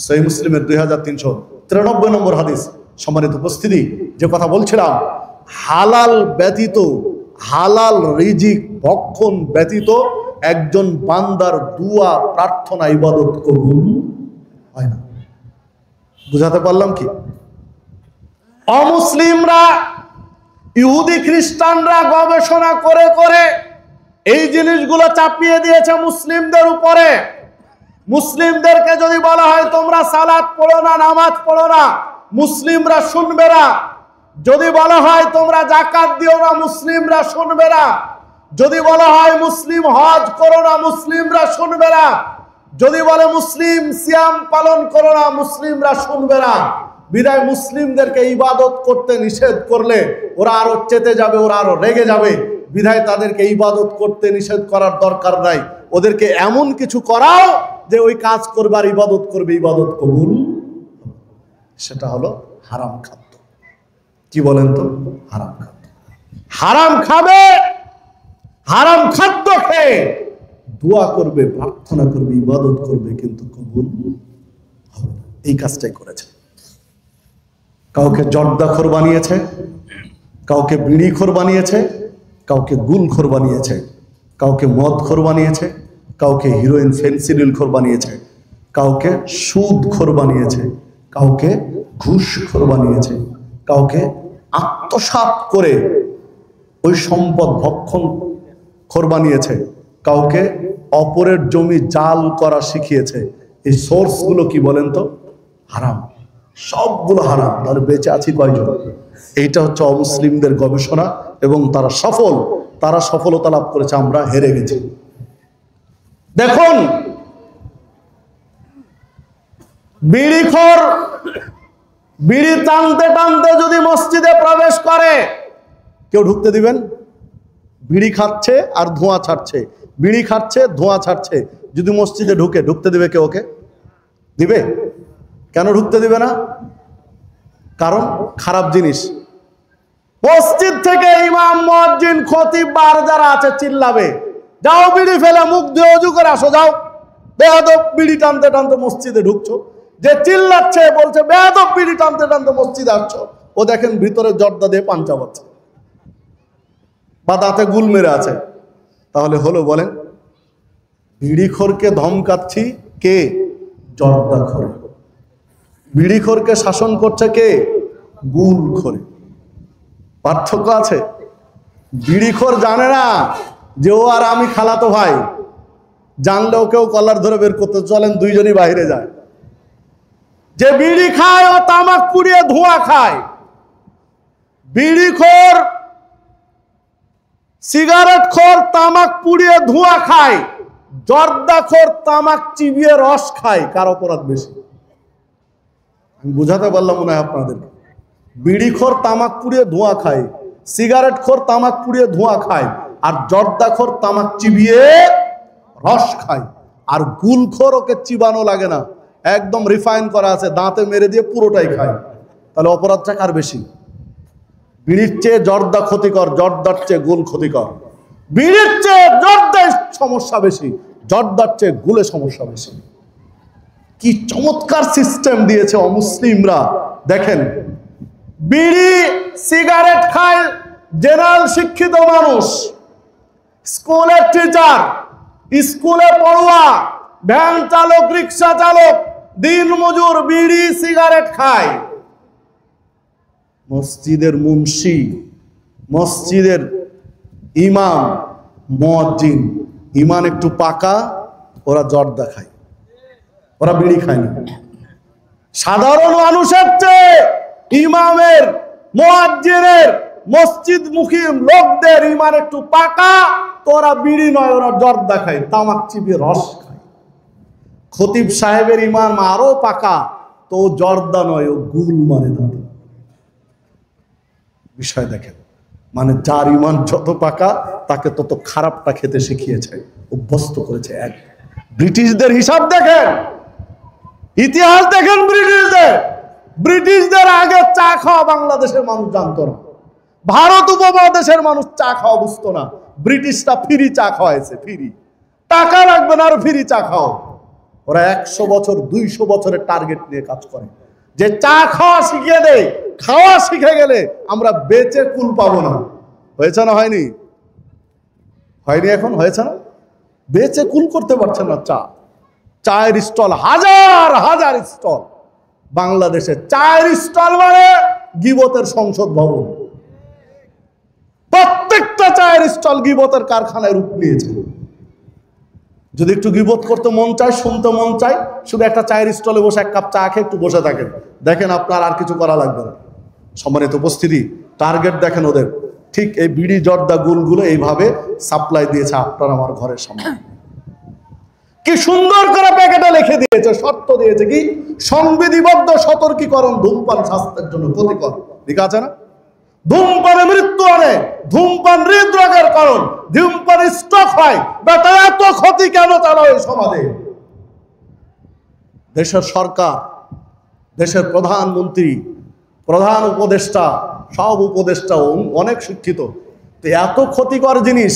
সহিহ মুসলিমের 2393 নম্বর হাদিস। সম্মানিত উপস্থিতি, যে কথা বলছিলাম, হালাল ব্যতীত, হালাল রিজিক ভক্ষণ ব্যতীত একজন বান্দার দুয়া, প্রার্থনা, ইবাদত কবুল হয় না। বুঝাতে পারলাম কি? অমুসলিমরা, ইহুদি খ্রিস্টানরা গবেষণা করে করে এই জিনিসগুলো চাপিয়ে দিয়েছে মুসলিমদের উপরে। মুসলিমদেরকে যদি বলা হয় তোমরা সালাত পড়ো না, নামাজ পড়ো না, মুসলিমরা শুনবে না। যদি বলা হয় তোমরা যাকাত দিও না, মুসলিমরা শুনবে না। যদি বলা হয় মুসলিম হজ করো না, মুসলিমরা শুনবে না। যদি বলে মুসলিম সিয়াম পালন করো না, মুসলিমরা শুনবে না। বিদায় মুসলিমদেরকে ইবাদত করতে নিষেধ করলে ওরা আরো চেতে যাবে, ওরা আরো রেগে যাবে। বিধায় তাদেরকে ইবাদত করতে নিষেধ করার দরকার নাই, ওদেরকে এমন কিছু করাও যে ওই কাজ করবে আর ইবাদত করবে, ইবাদত কবুল। সেটা হলো হারাম খাদ্য। কি বলেন তো? হারাম খাদ্য। হারাম খাবে, হারাম খাদ্য খেয়ে দোয়া করবে, প্রার্থনা করবে, ইবাদত করবে, কিন্তু কবুল হবে না। এই কাজটাই করেছে। কাউকে জর্দাখোর বানিয়েছে, কাউকে বিড়িখোর বানিয়েছে, কাউকে গুলখোর বানিয়েছে, কাউকে মদখোর বানিয়েছে, কাউকে হিরোইন ফেন্সিডিলখোর বানিয়েছে, কাউকে সুদখোর বানিয়েছে, কাউকে ঘুষখোর বানিয়েছে, কাউকে আত্মসাৎ করে ওই সম্পদ ভক্ষণ খোর বানিয়েছে, কাউকে অপরের জমি জাল করা শিখিয়েছে। এই সোর্সগুলো কি বলেন তো? হারাম, সবগুলো হারাম। তাহলে বেঁচে আছি কয়জন? এইটা হচ্ছে অমুসলিমদের গবেষণা এবং তারা সফলতা লাভ করেছে, আমরা হেরে গেছি। দেখুন, বিড়িখোর বিড়ি টানতে টানতে যদি মসজিদে প্রবেশ করে, কেউ ঢুকতে দিবেন? বিড়ি খাচ্ছে আর ধোঁয়া ছাড়ছে, বিড়ি খাচ্ছে ধোঁয়া ছাড়ছে, যদি মসজিদে ঢুকতে দিবে কেউ? ওকে দিবে? কেন ঢুকতে দিবে না? কারণ খারাপ জিনিস। মসজিদ থেকে ইমাম, মুয়াজ্জিন, খতিব বার যারা আছে চিল্লাবে, যাও বিড়ি ফেলে মুখ ধুয়ে ওযু করে আসো, যাও। বেয়াদব, বিড়ি টানতে টানতে মসজিদে ঢুকছো। যে চিল্লাচ্ছে বলছে বেয়াদব, বিড়ি টানতে টানতে মসজিদে আসছো, ও দেখেন ভিতরে জর্দা দিয়ে পান চাবাচ্ছে বা দাঁতে গুল মেরে আছে। তাহলে হলো বলেন? বিড়িখোরকে ধমকাচ্ছি কে? জর্দাখোর। বিড়িখোরকে শাসন করছে কে? গুলখোর। পার্থক্য আছে। বিড়িখোর জানে না যে ও আর আমি খালাতো ভাই, জানলেও কেউ কলার ধরে বের করতে, চলেন দুইজনই বাইরে যায়। যে বিড়ি খায় ও তামাক পুড়িয়ে ধোঁয়া খায়। বিড়িখোর, সিগারেট খোর তামাক পুড়িয়ে ধোঁয়া খায়, জর্দাখোর তামাক চিবিয়ে রস খায়। কার অপরাধ বেশি? আমি বুঝাতে পারলাম মনে হয় আপনাদের। বিড়িখোর তামাক পুড়িয়ে ধোঁয়া খায়, সিগারেট খোর তামাক পুড়িয়ে ধোঁয়া খায়, আর জর্দাখোর তামাক চিবিয়ে রস খায়। আর গুলখোর, ওকে চিবানো লাগে না, একদম রিফাইন করা আছে, দাঁতে মেরে দিয়ে পুরোটাই খায়। তাহলে অপরাধটা কার বেশি? বিড়ির চেয়ে জর্দা ক্ষতিকর, জর্দার চেয়ে গুল ক্ষতিকর। বিড়ির চেয়ে জর্দায় সমস্যা বেশি, জর্দার চেয়ে গুলে সমস্যা বেশি। কি চমৎকার সিস্টেম দিয়েছে অমুসলিমরা। দেখেন, বিড়ি সিগারেট খায় জেনারেল শিক্ষিত মানুষ, স্কুলের টিচার, স্কুলে পড়ুয়া, ভ্যান চালক, রিক্সা চালক, দিন মজুর বিড়ি সিগারেট খায়। মসজিদের মুন্সি, মসজিদের ইমাম, মুয়াজ্জিন, ইমান একটু পাকা, ওরা জর্দা খায়, ওরা বিড়ি খায় না। সাধারণ মানুষের চেয়ে ইমামের, মুয়াজ্জিনের, মসজিদমুখী লোকদের ইমান একটু পাকা, তো ওরা বিড়ি নয়, ওরা জর্দা খায়, তামাক চিবিয়ে রস খায়। খতিব সাহেবের ইমান আরো পাকা, তো জর্দা নয়, ও গুল মারে না। বিষয় দেখেন, মানে যার ইমান যত পাকা তাকে তত খারাপটা খেতে শিখিয়েছে, অভ্যস্ত করেছে। এক ব্রিটিশদের হিসাব দেখেন, ইতিহাস দেখেন। ব্রিটিশদের আগে চা খাওয়া বাংলাদেশের মানুষ জানতো না, ভারত উপমহাদেশের মানুষ চা খাওয়া বুঝতো না। ব্রিটিশরা ফ্রি চা খাওয়াইছে, ফ্রি, টাকা লাগবে না আর ফ্রি চা খাও। ওরা 100 বছর 200 বছরের টার্গেট নিয়ে কাজ করে, যে চা খাওয়া শিখিয়ে দেয়, খাওয়া শিখে গেলে আমরা বেঁচে কুল পাবো না। হয়েছে না? হয়নি? এখন হয়েছে না? বেঁচে কুল করতে পারছে না। চায়ের স্টল, হাজার হাজার স্টল বাংলাদেশে। চায়ের স্টল মানে গীবতের সংসদ ভবন। প্রত্যেকটা চায়ের স্টল গীবতের কারখানায় রূপ নিয়েছে। যদি একটু গীবত করতে মন চায়, শুনতে মন চায়, শুধু একটা চায়ের স্টলে বসে এক কাপ চা খেয়ে একটু বসে থাকেন, দেখেন আপনার আর কিছু করা লাগবে না। সম্মানিত উপস্থিতি, টার্গেট দেখেন ওদের। ঠিক এই বিড়ি জর্দা গুলগুলো এইভাবে সাপ্লাই দিয়েছে আপনার আমার ঘরের সামনে। কি সুন্দর করে প্যাকেটে লিখে দিয়েছে, শর্ত দিয়েছে কি? সংবিধিবদ্ধ সতর্কীকরণ, ধূমপান স্বাস্থ্যের জন্য ক্ষতিকর। ঠিক আছে না? ধূমপানে মৃত্যু আনে, ধূমপান হৃদরোগের কারণ, ধূমপান স্ট্রোক হয়। বেটা এত ক্ষতি কেন চালাও এই সমাজে? দেশের সরকার, দেশের প্রধানমন্ত্রী, প্রধান উপদেষ্টা, সব উপদেষ্টা অনেক শিক্ষিত, তো এত ক্ষতিকর জিনিস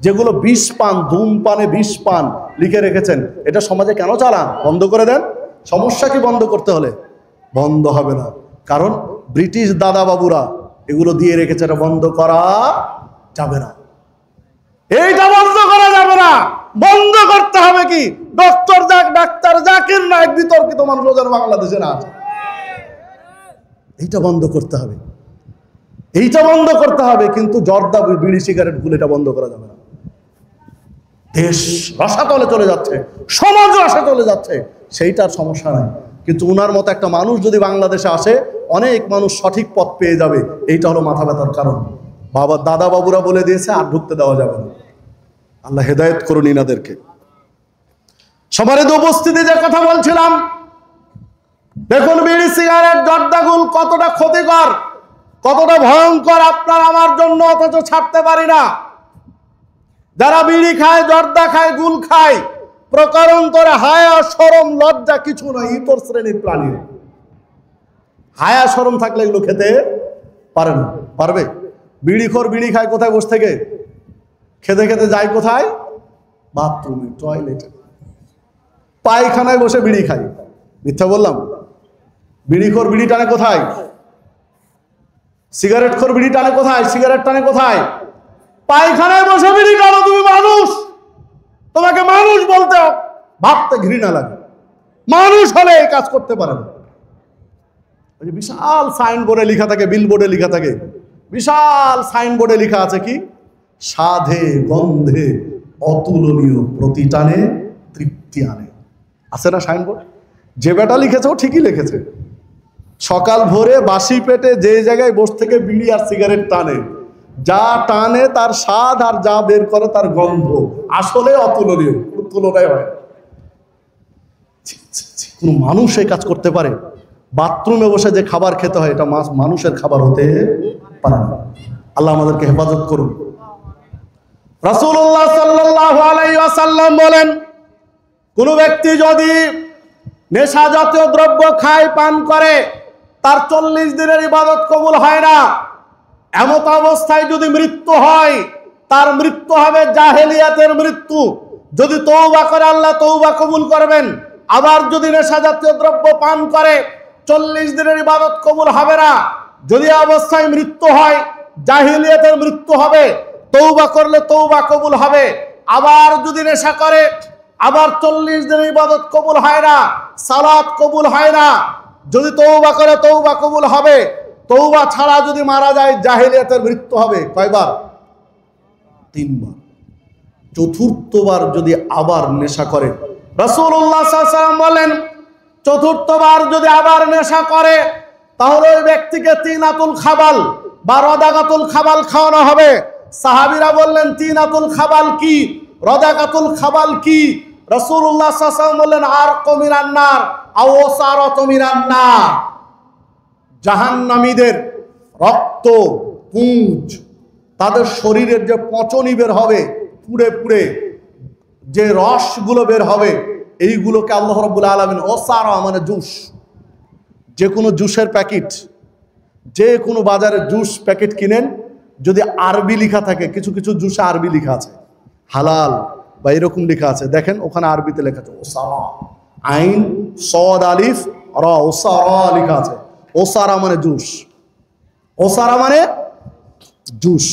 যেগুলো বিষ পান, ধূমপানে বিষ পান লিখে রেখেছেন, এটা সমাজে কেন চালান? বন্ধ করে দেন। সমস্যা কি বন্ধ করতে হলে? বন্ধ হবে না, কারণ ব্রিটিশ দাদা বাবুরা এগুলো দিয়ে রেখেছে, এটা বন্ধ করা যাবে না, এইটা বন্ধ করা যাবে না। বন্ধ করতে হবে। কি ডক্টর ডাক্তার জাকির নায়েক বিতর্কিত মানুষ যেন বাংলাদেশে না আছে, এইটা বন্ধ করতে হবে, এইটা বন্ধ করতে হবে। কিন্তু জর্দা বিড়ি সিগারেট গুলো এটা বন্ধ করা যাবে না। দেশ রসাতলে চলে যাচ্ছে, সমাজ রসা চলে যাচ্ছে, সেইটার সমস্যা নাই। কিন্তু উনার মতো একটা মানুষ যদি বাংলাদেশে আসে, অনেক মানুষ সঠিক পথ পেয়ে যাবে। এইটা হলো মাথা ব্যথার কারণ। দাদা বাবুরা বলে দিয়েছে আর ঢুকতে দেওয়া যাবে না। আল্লাহ হেদায়েত করুন ইনাদেরকে। সমারিত উপস্থিতি, যে কথা বলছিলাম, দেখুন বিড়ি সিগারেট জর্দাগুল কতটা ক্ষতিকর, কতটা ভয়ঙ্কর আপনার আমার জন্য, অথচ ছাড়তে পারি না। যারা বিড়ি খায়, জর্দা খায়, গুল খায়, প্রকারান্তরে হায়া শরম লজ্জা কিছু নয়, ইতর শ্রেণীর প্রাণী। হায়া শরম থাকলে এগুলো খেতে পারে না, পারবে? বিড়িখোর বিড়ি খায় কোথায়? বসে থেকে। খেতে খেতে যায় কোথায়? বাথরুমে, টয়লেটে, পায়খানায় বসে বিড়ি খায়। মিথ্যা বললাম? বিড়িখোর বিড়ি টানে কোথায়? সিগারেট খোর বিড়ি টানে কোথায়? সিগারেট টানে কোথায়? পায়খানায় বসে বিড়ি টানো। তুমি মানুষ, তোমাকে মানুষ বলতে ভাবতে ঘৃণা লাগে। মানুষ হলে এই কাজ করতে পারে না। বিশাল সাইনবোর্ডে লেখা থাকে, বিলবোর্ডে লেখা থাকে, বিশাল সাইনবোর্ডে লেখা আছে কি? সাধে গন্ধে অতুলনীয়, প্রতিটানে তৃপ্তি আনে। আছে না সাইনবোর্ড? যে বেটা লিখেছে ও ঠিকই লিখেছে। সকাল ভোরে বাসি পেটে যে জায়গায় বসে থেকে বিড়ি আর সিগারেট টানে, যা টানে তার স্বাদ আর যা বের করে তার গন্ধ আসলে অতুলনীয়, তুলনায় হয়। কোন মানুষ এই কাজ করতে পারে? বাথরুমে বসে যে খাবার খেতে হয়, এটা মানুষের খাবার হতে পারে না। আল্লাহ আমাদেরকে হেফাজত করুন। রাসূলুল্লাহ সাল্লাল্লাহু আলাইহি ওয়াসাল্লাম বলেন, কোন ব্যক্তি যদি নেশা জাতীয় দ্রব্য খায়, পান করে, তার 40 দিনের ইবাদত কবুল হয় না। এমত অবস্থায় যদি মৃত্যু হয়, তার মৃত্যু হবে জাহেলিয়াতের মৃত্যু। যদি তওবা করে, আল্লাহ তওবা কবুল করবেন। আবার যদি নেশা জাতীয় দ্রব্য পান করে, 40 দিনের ইবাদত কবুল হবে না। যদি অবস্থায় মৃত্যু হয়, জাহেলিয়াতের মৃত্যু হবে। তওবা করলে তওবা কবুল হবে। আবার যদি নেশা করে, আবার 40 দিনের ইবাদত কবুল হয় না, সালাত কবুল হয় না। যদি তওবা করে তওবা কবুল হবে। তওবা ছাড়া যদি মারা যায়, জাহেলিয়াতের মৃত্যু হবে। কয়বার? 3 বার। চতুর্থবার যদি আবার নেশা করে, রাসূলুল্লাহ সাল্লাল্লাহু আলাইহি ওয়াসাল্লাম বলেন, চতুর্থবার যদি আবার নেশা করে, তাহলে ওই ব্যক্তিকে তিনাতুল খাবাল বা রদাগাতুল খাবাল খাওয়ানো হবে। সাহাবীরা বললেন, তিনাতুল খাবাল কি, রদাগাতুল খাবাল কি? রাসূলুল্লাহ সাল্লাল্লাহু আলাইহি ওয়াসাল্লাম বললেন, আর কমিনান নার আও সারাত মিনান নার। জাহান্নামীদের রক্ত পুঁজ, তাদের শরীরের যে পচনি বের হবে, পুড়ে পুড়ে যে রসগুলো বের হবে, এইগুলোকে আল্লাহ রাব্বুল আলামিন ওসারা মানে জুস, যে কোনো জুসের প্যাকেট, যে কোনো বাজারে জুস প্যাকেট কিনেন, যদি আরবি লেখা থাকে, কিছু কিছু জুসে আরবি লেখা আছে, হালাল বা এরকম লেখা আছে, দেখেন ওখানে আরবিতে লেখা আছে ওসারা, আইন সদ আলিফ র, ওসারা লেখা আছে। ওসারা মানে জুস, ওসারা মানে জুস।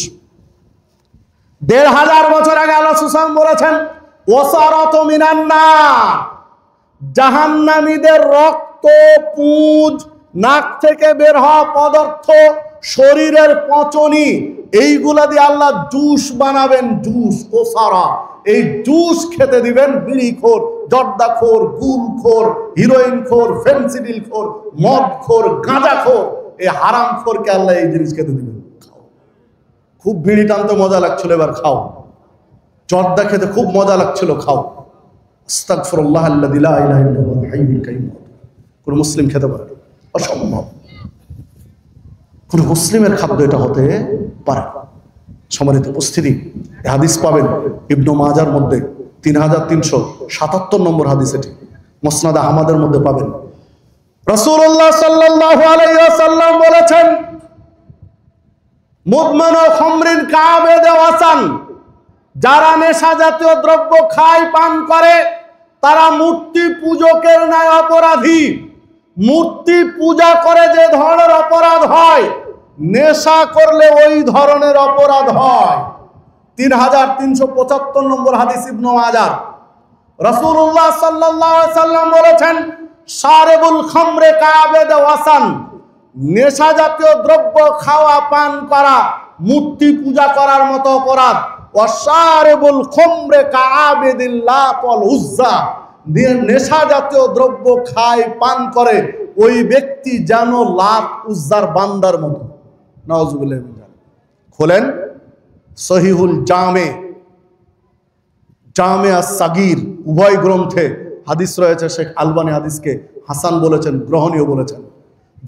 1500 বছর আগে আল্লাহ সুবহানাহু বলেছেন, ওসারাত মিনান নার, জাহান্নামীদের রক্ত পুঁজ, নাক থেকে বের হওয়া পদার্থ, শরীরের পচনি, এইগুলা দিয়ে আল্লাহ জুস বানাবেন। জুস, ওসারা। এই জুস খেতে দিবেন বিড়িখোর, জর্দাখোর, গুলখোর, হিরোইনখোর, ফেন্সিডিলখোর, মদখোর, গাঁজাখোর, এই হারামখোরকে আল্লাহ এই জিনিস খেতে দিবেন। খুব বিড়ি টানতে মজা লাগছিল, এবার খাও। জর্দা খেতে খুব মজা লাগছিল, খাও। আস্তাগফিরুল্লাহ আল্লাযী লা ইলাহা ইল্লা হুয়াল হাইয়ুল কাইয়্যুম। কোন মুসলিম খেতে পারে? অসম্ভব। কোন মুসলিমের খাদ্য এটা হতে পারে। সম্মানিত উপস্থিতি, হাদিস পাবেন ইবনে মাজার মধ্যে 3377 নম্বর হাদিস, এটি মুসনাদ আহমদের মধ্যে পাবেন। রাসূলুল্লাহ সাল্লাল্লাহু আলাইহি ওয়াসাল্লাম বলেছেন, মুদমানু খামরিন কাবেদে ওয়াসান, যারা নেশা জাতীয় দ্রব্য খায়, পান করে, তারা মূর্তি পূজকের ন্যায় অপরাধী। মূর্তি পূজা করে যে ধরনের অপরাধ হয়, নেশা করলে ওই ধরনের অপরাধ হয়। 3375 নম্বর হাদিস ইবনে মাজাহ। রাসূলুল্লাহ সাল্লাল্লাহু আলাইহি সাল্লাম বলেছেন, শারিবুল খামরে কাআবেদ ওয়াসান, নেশা জাতীয় দ্রব্য খাওয়া পান করা মূর্তি পূজা করার মতো অপরাধ। ওয়াশারিবুল খামরে কাআবেদিল লাত ওয়াল উজ্জা, নেশা জাতীয় দ্রব্য খায় পান করে ওই ব্যক্তি যেন লাত উজ্জার বান্দার মতো। নাউজুবিল্লাহ। খোলেন সহিহুল জামে, জামে আস-সাগীর, উভয় গ্রন্থে হাদিস রয়েছে। শেখ আলবানী হাদিসকে হাসান বলেছেন, গ্রহণীয় বলেছেন।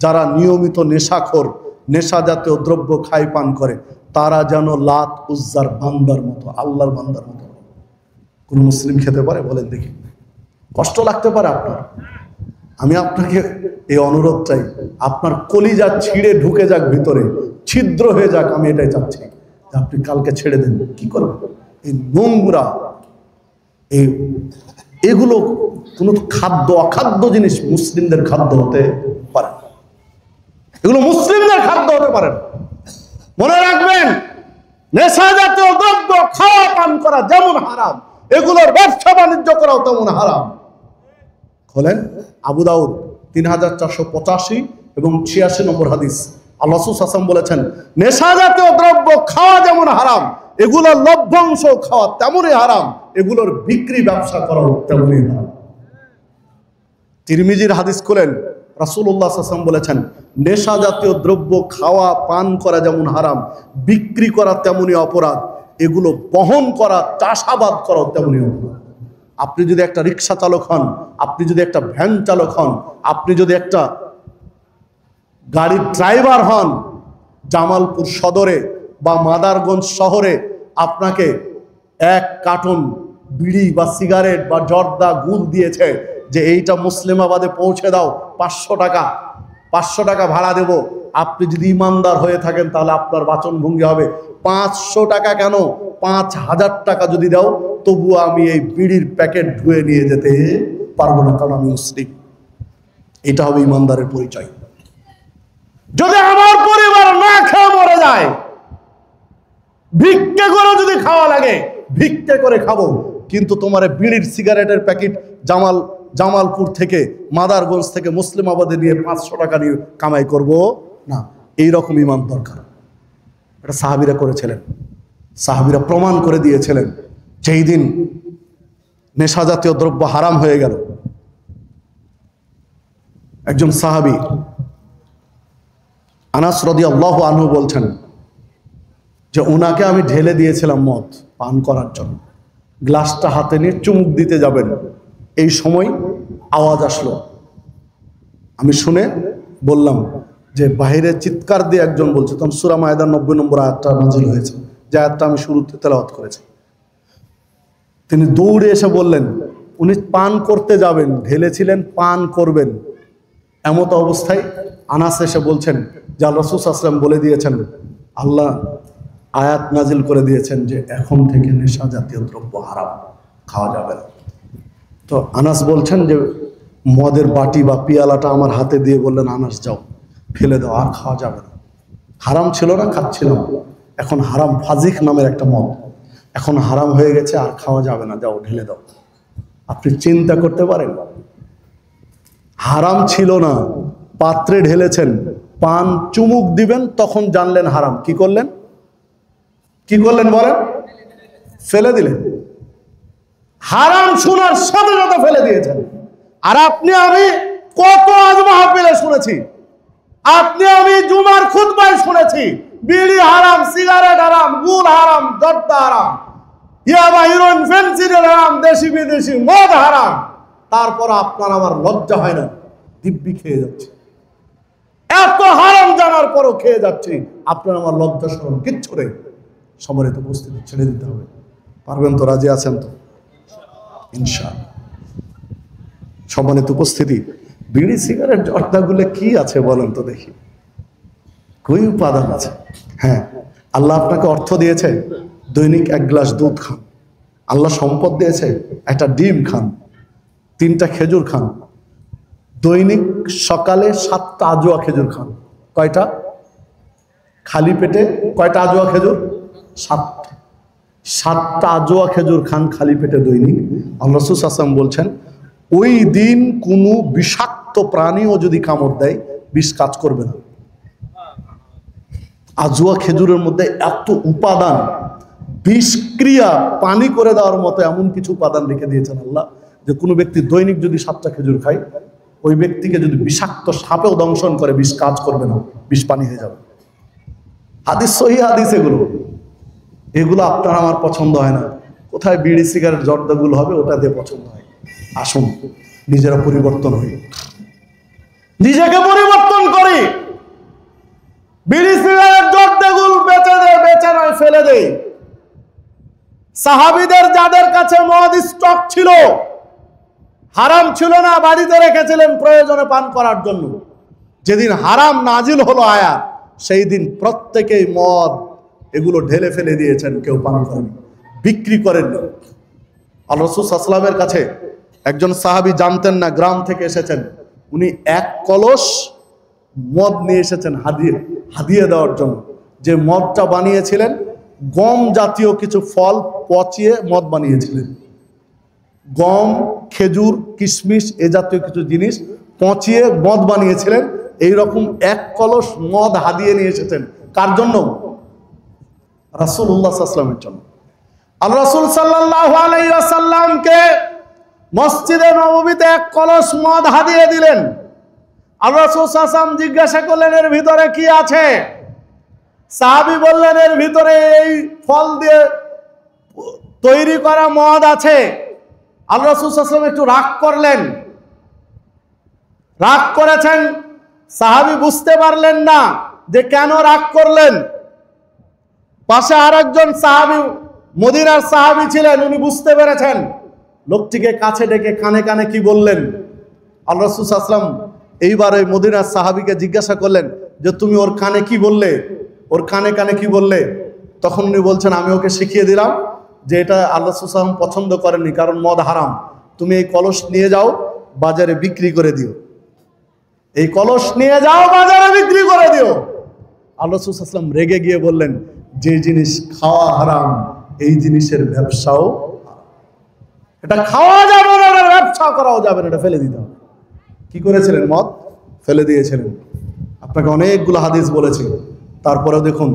যারা নিয়মিত নেশাখোর, নেশা জাতীয় দ্রব্য খায় পান করে, তারা যেন লাত উজ্জার বান্দার মতো, আল্লাহর বান্দার মতো। কোন মুসলিম খেতে পারে? বলেন দেখি। কষ্ট লাগতে পারে আপনার। আমি আপনাকে এই অনুরোধ চাই, আপনার কলিজা ছিঁড়ে ঢুকে যাক ভিতরে, ছিদ্র হয়ে যাক, আমি এটাই চাচ্ছি যে আপনি কালকে ছেড়ে দেন। কি করবেন? এই নোংরা, এগুলো কোনো খাদ্য, অখাদ্য জিনিস মুসলিমদের খাদ্য হতে পারে, এগুলো মুসলিমদের খাদ্য হতে পারে না। মনে রাখবেন, নেশা জাতীয় দ্রব্য খাওয়া পান করা যেমন হারাম, এগুলোর ব্যবসা বাণিজ্য করাও তেমন হারাম। খোলেন আবু দাউদ 3485 এবং 86 নম্বর হাদিস। আল্লাহ রাসূল সাল্লাল্লাহু আলাইহি ওয়াসাল্লাম বলেছেন, নেশা জাতীয় দ্রব্য খাওয়া যেমন হারাম, এগুলোর লভ্যাংশ খাওয়া তেমনই হারাম, এগুলোর বিক্রি ব্যবসা করাও তেমনই হারাম। তিরমিজির হাদিস খোলেন, রাসূলুল্লাহ সাল্লাল্লাহু আলাইহি ওয়াসাল্লাম বলেছেন, নেশা জাতীয় দ্রব্য খাওয়া পান করা যেমন হারাম, বিক্রি করা তেমনই অপরাধ, এগুলো বহন করা, চাষাবাদ করা তেমনই অপরাধ। আপনি যদি একটা রিক্সা চালক হন, আপনি যদি একটা ভ্যান চালক হন, আপনি যদি একটা গাড়ির ড্রাইভার হন, জামালপুর সদরে বা মাদারগঞ্জ শহরে আপনাকে 1 কার্টন বিড়ি বা সিগারেট বা জর্দা গুল দিয়েছে যে এইটা মুসলিমাবাদে পৌঁছে দাও, 500 টাকা, 500 টাকা ভাড়া দেব। আপনি যদি ইমানদার হয়ে থাকেন তাহলে আপনার বাচনভঙ্গি হবে, 500 টাকা কেন, 5000 টাকা যদি দাও তবুও আমি এই বিড়ির প্যাকেট ধুয়ে নিয়ে যেতে পারবো না, কারণ আমি মুসলিম। এটা হবে ইমানদারের পরিচয়। যদি আমার পরিবার না খেয়ে মরে যায়, ভিক্ষে করে যদি খাওয়া লাগে, ভিক্ষে করে খাবো, কিন্তু তোমার বিড়ির সিগারেটের প্যাকেট জামালপুর থেকে, মাদারগঞ্জ থেকে মুসলিমাবাদে নিয়ে 500 টাকা নিয়ে কামাই করব না। এইরকম ইমান দরকার। এটা সাহাবীরা করেছিলেন, সাহাবীরা প্রমাণ করে দিয়েছিলেন। যেই দিন নেশা জাতীয় দ্রব্য হারাম হয়ে গেল, একজন সাহাবী আনাস রাদিয়াল্লাহু আনহু বলছেন যে ওনাকে আমি ঢেলে দিয়েছিলাম মদ পান করার জন্য, গ্লাসটা হাতে নিয়ে চুমুক দিতে যাবেন, এই সময় আওয়াজ আসলো। আমি শুনে বললাম যে বাইরে চিৎকার দিয়ে একজন বলছে, তখন সূরা মায়েদার 90 নম্বর আয়াতটা নাযিল হয়েছে, যে আয়াতটা আমি শুরুতে তেলাওয়াত করেছি। তিনি দৌড়ে এসে বললেন, উনি পান করতে যাবেন, ঢেলেছিলেন পান করবেন, এমত অবস্থায় আনাস এসে বলছেন যে আল্লাহ রাসূল সাল্লাল্লাহু আলাইহি ওয়াসাল্লাম বলে দিয়েছেন, আল্লাহ আয়াত নাজিল করে দিয়েছেন যে এখন থেকে নেশা জাতীয় দ্রব্য হারাম, খাওয়া যাবে না। তো আনাস বলছেন যে মদের বাটি বা পিয়ালাটা আমার হাতে দিয়ে বললেন, আনাস যাও ফেলে দাও, আর খাওয়া যাবে না। হারাম ছিল না, খাচ্ছিলাম, এখন হারাম ফাজিক নামের একটা মদ, এখন হারাম হয়ে গেছে, আর খাওয়া যাবে না, যাও ঢেলে দাও। আপনি চিন্তা করতে পারেন, হারাম ছিল না, পাত্রে ঢেলেছেন, পান চুমুক দিবেন, তখন জানলেন হারাম, কি করলেন? কি করলেন বলেন? ফেলে দিলেন। হারাম শোনার সাথে সাথে ফেলে দিয়েছেন। আর আপনি আমি কত আজ মাহফিলে শুনেছি, আপনি আমি জুমার খুতবায় শুনেছি, বিড়ি হারাম, সিগারেট হারাম, গুল হারাম, জর্দা হারাম, ইয়াবা, হিরোইন, ফেন্সিডিল হারাম, দেশি বিদেশি মদ হারাম। তারপর আপনার আমার লজ্জা হয় না? দিব্যি খেয়ে যাচ্ছে, এত হারাম জানার পরও খেয়ে যাচ্ছি, আপনার আমার লজ্জা শরম কিচ্ছু নেই। সম্মানিত উপস্থিতি, ছেড়ে দিতে হবে। পারবেন তো? রাজি আছেন তো? ইনশাআল্লাহ। সম্মানিত উপস্থিতি, বিড়ি সিগারেট জর্দাগুলো কি আছে বলেন তো দেখি, কই উপাদান আছে? হ্যাঁ, আল্লাহ আপনাকে অর্থ দিয়েছে, দৈনিক 1 গ্লাস দুধ খান। আল্লাহ সম্পদ দিয়েছে, একটা ডিম খান, 3টা খেজুর খান, দৈনিক সকালে 7টা আজোয়া খেজুর খান। কয়টা? খালি পেটে কয়টা আজোয়া খেজুর? 7টা। 7টা আজোয়া খেজুর খান খালি পেটে দৈনিক। আল্লাহ রাসূল সাল্লাল্লাহু আলাইহি ওয়াসাল্লাম বলছেন ওই দিন কোনো বিষাক্ত প্রাণীও যদি কামড় দেয় বিষ কাজ করবে না। আজোয়া খেজুরের মধ্যে এত উপাদান, বিষক্রিয়া পানি করে দেওয়ার মতো এমন কিছু উপাদান রেখে দিয়েছেন আল্লাহ, যে কোনো ব্যক্তি দৈনিক যদি 7টা খেজুর খায়, ওই ব্যক্তিকে যদি বিষাক্ত সাপেও দংশন করে বিষ কাজ করবে না, বিষ পানি হয়ে যাবে। হাদিস, সহিহ হাদিস। এগুলো আপনার আমার পছন্দ হয় না। কোথায় বিড়ি সিগারেট জর্দাগুলো হবে ওটা দিয়ে পছন্দ হয়। আসুন নিজেরা পরিবর্তন হই, নিজেকে পরিবর্তন করি। বিড়ি সিগারেট জর্দাগুল বেচে নয় ফেলে দেই। সাহাবীদের যাদের কাছে মদ স্টক ছিল, হারাম ছিল না, বাড়িতে রেখেছিলেন প্রয়োজনে পান করার জন্য। যেদিন হারাম নাজিল হলো আয়াত, সেই দিন প্রত্যেকেই মদ এগুলো ঢেলে ফেলে দিয়েছেন, কেউ পান করেন, বিক্রি করেন। আল্লাহ রাসূল সাল্লাল্লাহু আলাইহি ওয়াসাল্লামের কাছে একজন সাহাবী জানতেন না, গ্রাম থেকে এসেছেন, উনি 1 কলস মদ নিয়ে এসেছেন হাদিয়ে দেওয়ার জন্য। যে মদটা বানিয়েছিলেন, গম জাতীয় কিছু ফল পচিয়ে মদ বানিয়েছিলেন। গম, খেজুর, কিশমিশ এ জাতীয় কিছু জিনিস পচিয়ে মদ বানিয়েছিলেন। এইরকম 1 কলস মদ হাদিয়ে নিয়ে এসেছেন। কার জন্য? রাসূলুল্লাহ সাল্লাল্লাহু আলাইহি ওয়াসাল্লামের জন্য। আল্লাহ রাসূল সাল্লাল্লাহু আলাইহি ওয়াসাল্লামকে মসজিদে নববীতে 1 কলস মদ হাদিয়ে দিলেন। আল্লাহ রাসূল সাল্লাল্লাহু আলাইহি ওয়াসাল্লাম জিজ্ঞাসা করলেন, এর ভিতরে কি আছে? সাহাবী বললেন, এর ভিতরে এই ফল দিয়ে তৈরি করা মদ আছে। আল্লাহ রাসূল সাল্লাল্লাহু আলাইহি ওয়াসাল্লাম একটু রাগ করলেন। রাগ করেছেন, সাহাবী বুঝতে পারলেন না যে কেন রাগ করলেন। পাশে আরেকজন সাহাবী, মদিনার সাহাবী ছিলেন, উনি বুঝতে পেরেছেন। লোকটিকে কাছে ডেকে কানে কানে কি বললেন? আল্লাহ রাসূল সাল্লাল্লাহু আলাইহি ওয়াসাল্লাম এইবার ওই মদিনার সাহাবীকে জিজ্ঞাসা করলেন যে তুমি ওর কানে কি বললে, ওর কানে কানে কি বললে? তখন উনি বলছেন, আমি ওকে শিখিয়ে দিলাম যে এটা আল্লাহ রাসূল সাল্লাল্লাহু আলাইহি ওয়াসাল্লাম পছন্দ করেননি, কারণ মদ হারাম। তুমি এই কলস নিয়ে যাও, বাজারে বিক্রি করে দিও। এই কলস নিয়ে যাও, বাজারে বিক্রি করে দিও। আল্লাহ রাসূল সাল্লাল্লাহু আলাইহি ওয়াসাল্লাম রেগে গিয়ে বললেন, যে জিনিস খাওয়া হারাম এই জিনিসের ব্যবসাও, এটা খাওয়া যাবে না, এটা ব্যবসা করাও যাবে না, এটা ফেলে দিতে হবে। কি করেছিলেন? মদ ফেলে দিয়েছিলেন। আপনাকে অনেকগুলো হাদিস বলেছি, তারপরেও দেখুন,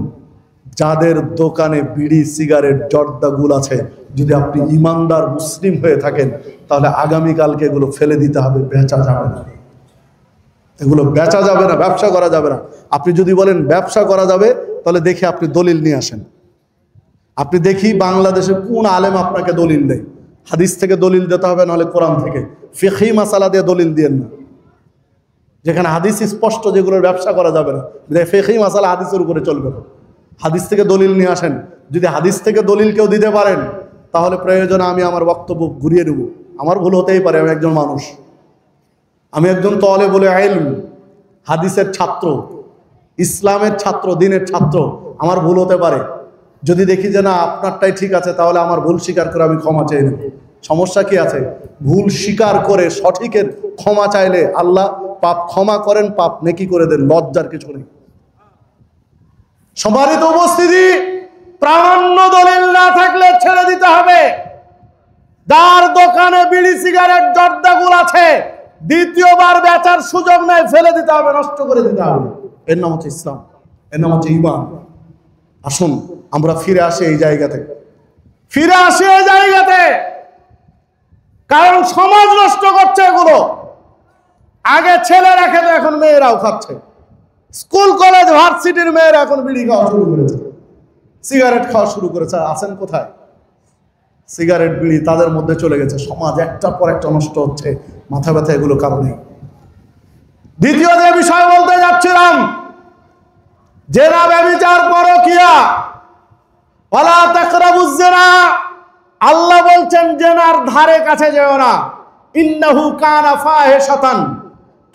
যাদের দোকানে বিড়ি সিগারেট জর্দাগুল আছে, যদি আপনি ইমানদার মুসলিম হয়ে থাকেন, তাহলে আগামীকালকে এগুলো ফেলে দিতে হবে, বেচা যাবে না। এগুলো বেচা যাবে না, ব্যবসা করা যাবে না। আপনি যদি বলেন ব্যবসা করা যাবে, তাহলে দেখি আপনি দলিল নিয়ে আসেন। আপনি দেখি বাংলাদেশে কোন আলেম আপনাকে দলিল দেয়। হাদিস থেকে দলিল দিতে হবে, নাহলে কোরআন থেকে। ফিকহি মাসালা দিয়ে দলিল দিয়েন না, যেখানে হাদিস স্পষ্ট যেগুলোর ব্যবসা করা যাবে না। ফিকহি মাসালা হাদিসের উপরে চলবে না। হাদিস থেকে দলিল নিয়ে আসেন। যদি হাদিস থেকে দলিল কেউ দিতে পারেন, তাহলে প্রয়োজনে আমি আমার বক্তব্য ঘুরিয়ে দেব। আমার ভুল হতেই পারে, আমি একজন মানুষ, আমি একজন তালেবুল ইলম, হাদিসের ছাত্র, ইসলামের ছাত্র, দ্বীনের ছাত্র। আমার ভুল হতে পারে। যদি দেখি যে না আপনারটাই ঠিক আছে, তাহলে আমার ভুল স্বীকার করে আমি ক্ষমা চেয়ে নেব। সমস্যা কি আছে? ভুল স্বীকার করে সঠিকের ক্ষমা চাইলে আল্লাহ পাপ ক্ষমা করেন, পাপ নেকি করে দেন, লজ্জার কিছু নেই। সম্মানিত উপস্থিতি, প্রামাণ্য দলিল না থাকলে ছেড়ে দিতে হবে। যার দোকানে বিড়ি সিগারেট জর্দাগুল আছে, দ্বিতীয়বার বেচার সুযোগ নেই, ফেলে দিতে হবে, নষ্ট করে দিতে হবে। এর নাম হচ্ছে ইসলাম, এর নাম হচ্ছে ঈমান। আসুন আমরা ফিরে আসি এই জায়গাতে, ফিরে আসি এই জায়গাতে, কারণ সমাজ নষ্ট করছে এগুলো। আগে ছেলেরা খেত, এখন মেয়েরাও খাচ্ছে। স্কুল কলেজ ভার্সিটির মেয়েরা এখন বিড়ি খাওয়া শুরু করেছে, সিগারেট খাওয়া শুরু করেছে। আছেন কোথায়? সিগারেট বিড়ি তাদের মধ্যে চলে গেছে। সমাজ একটার পর একটা নষ্ট হচ্ছে, মাথা ব্যথা এগুলো কারণে। দ্বিতীয় যে বিষয় বলতে যাচ্ছিলাম, জেনা, ব্যভিচার, পরকিয়া। ওয়ালা তাকরাবুজ জিনা, আল্লাহ বলছেন জেনার ধারে কাছে যেও না। ইন্নাহু কানা ফাহিশাতান,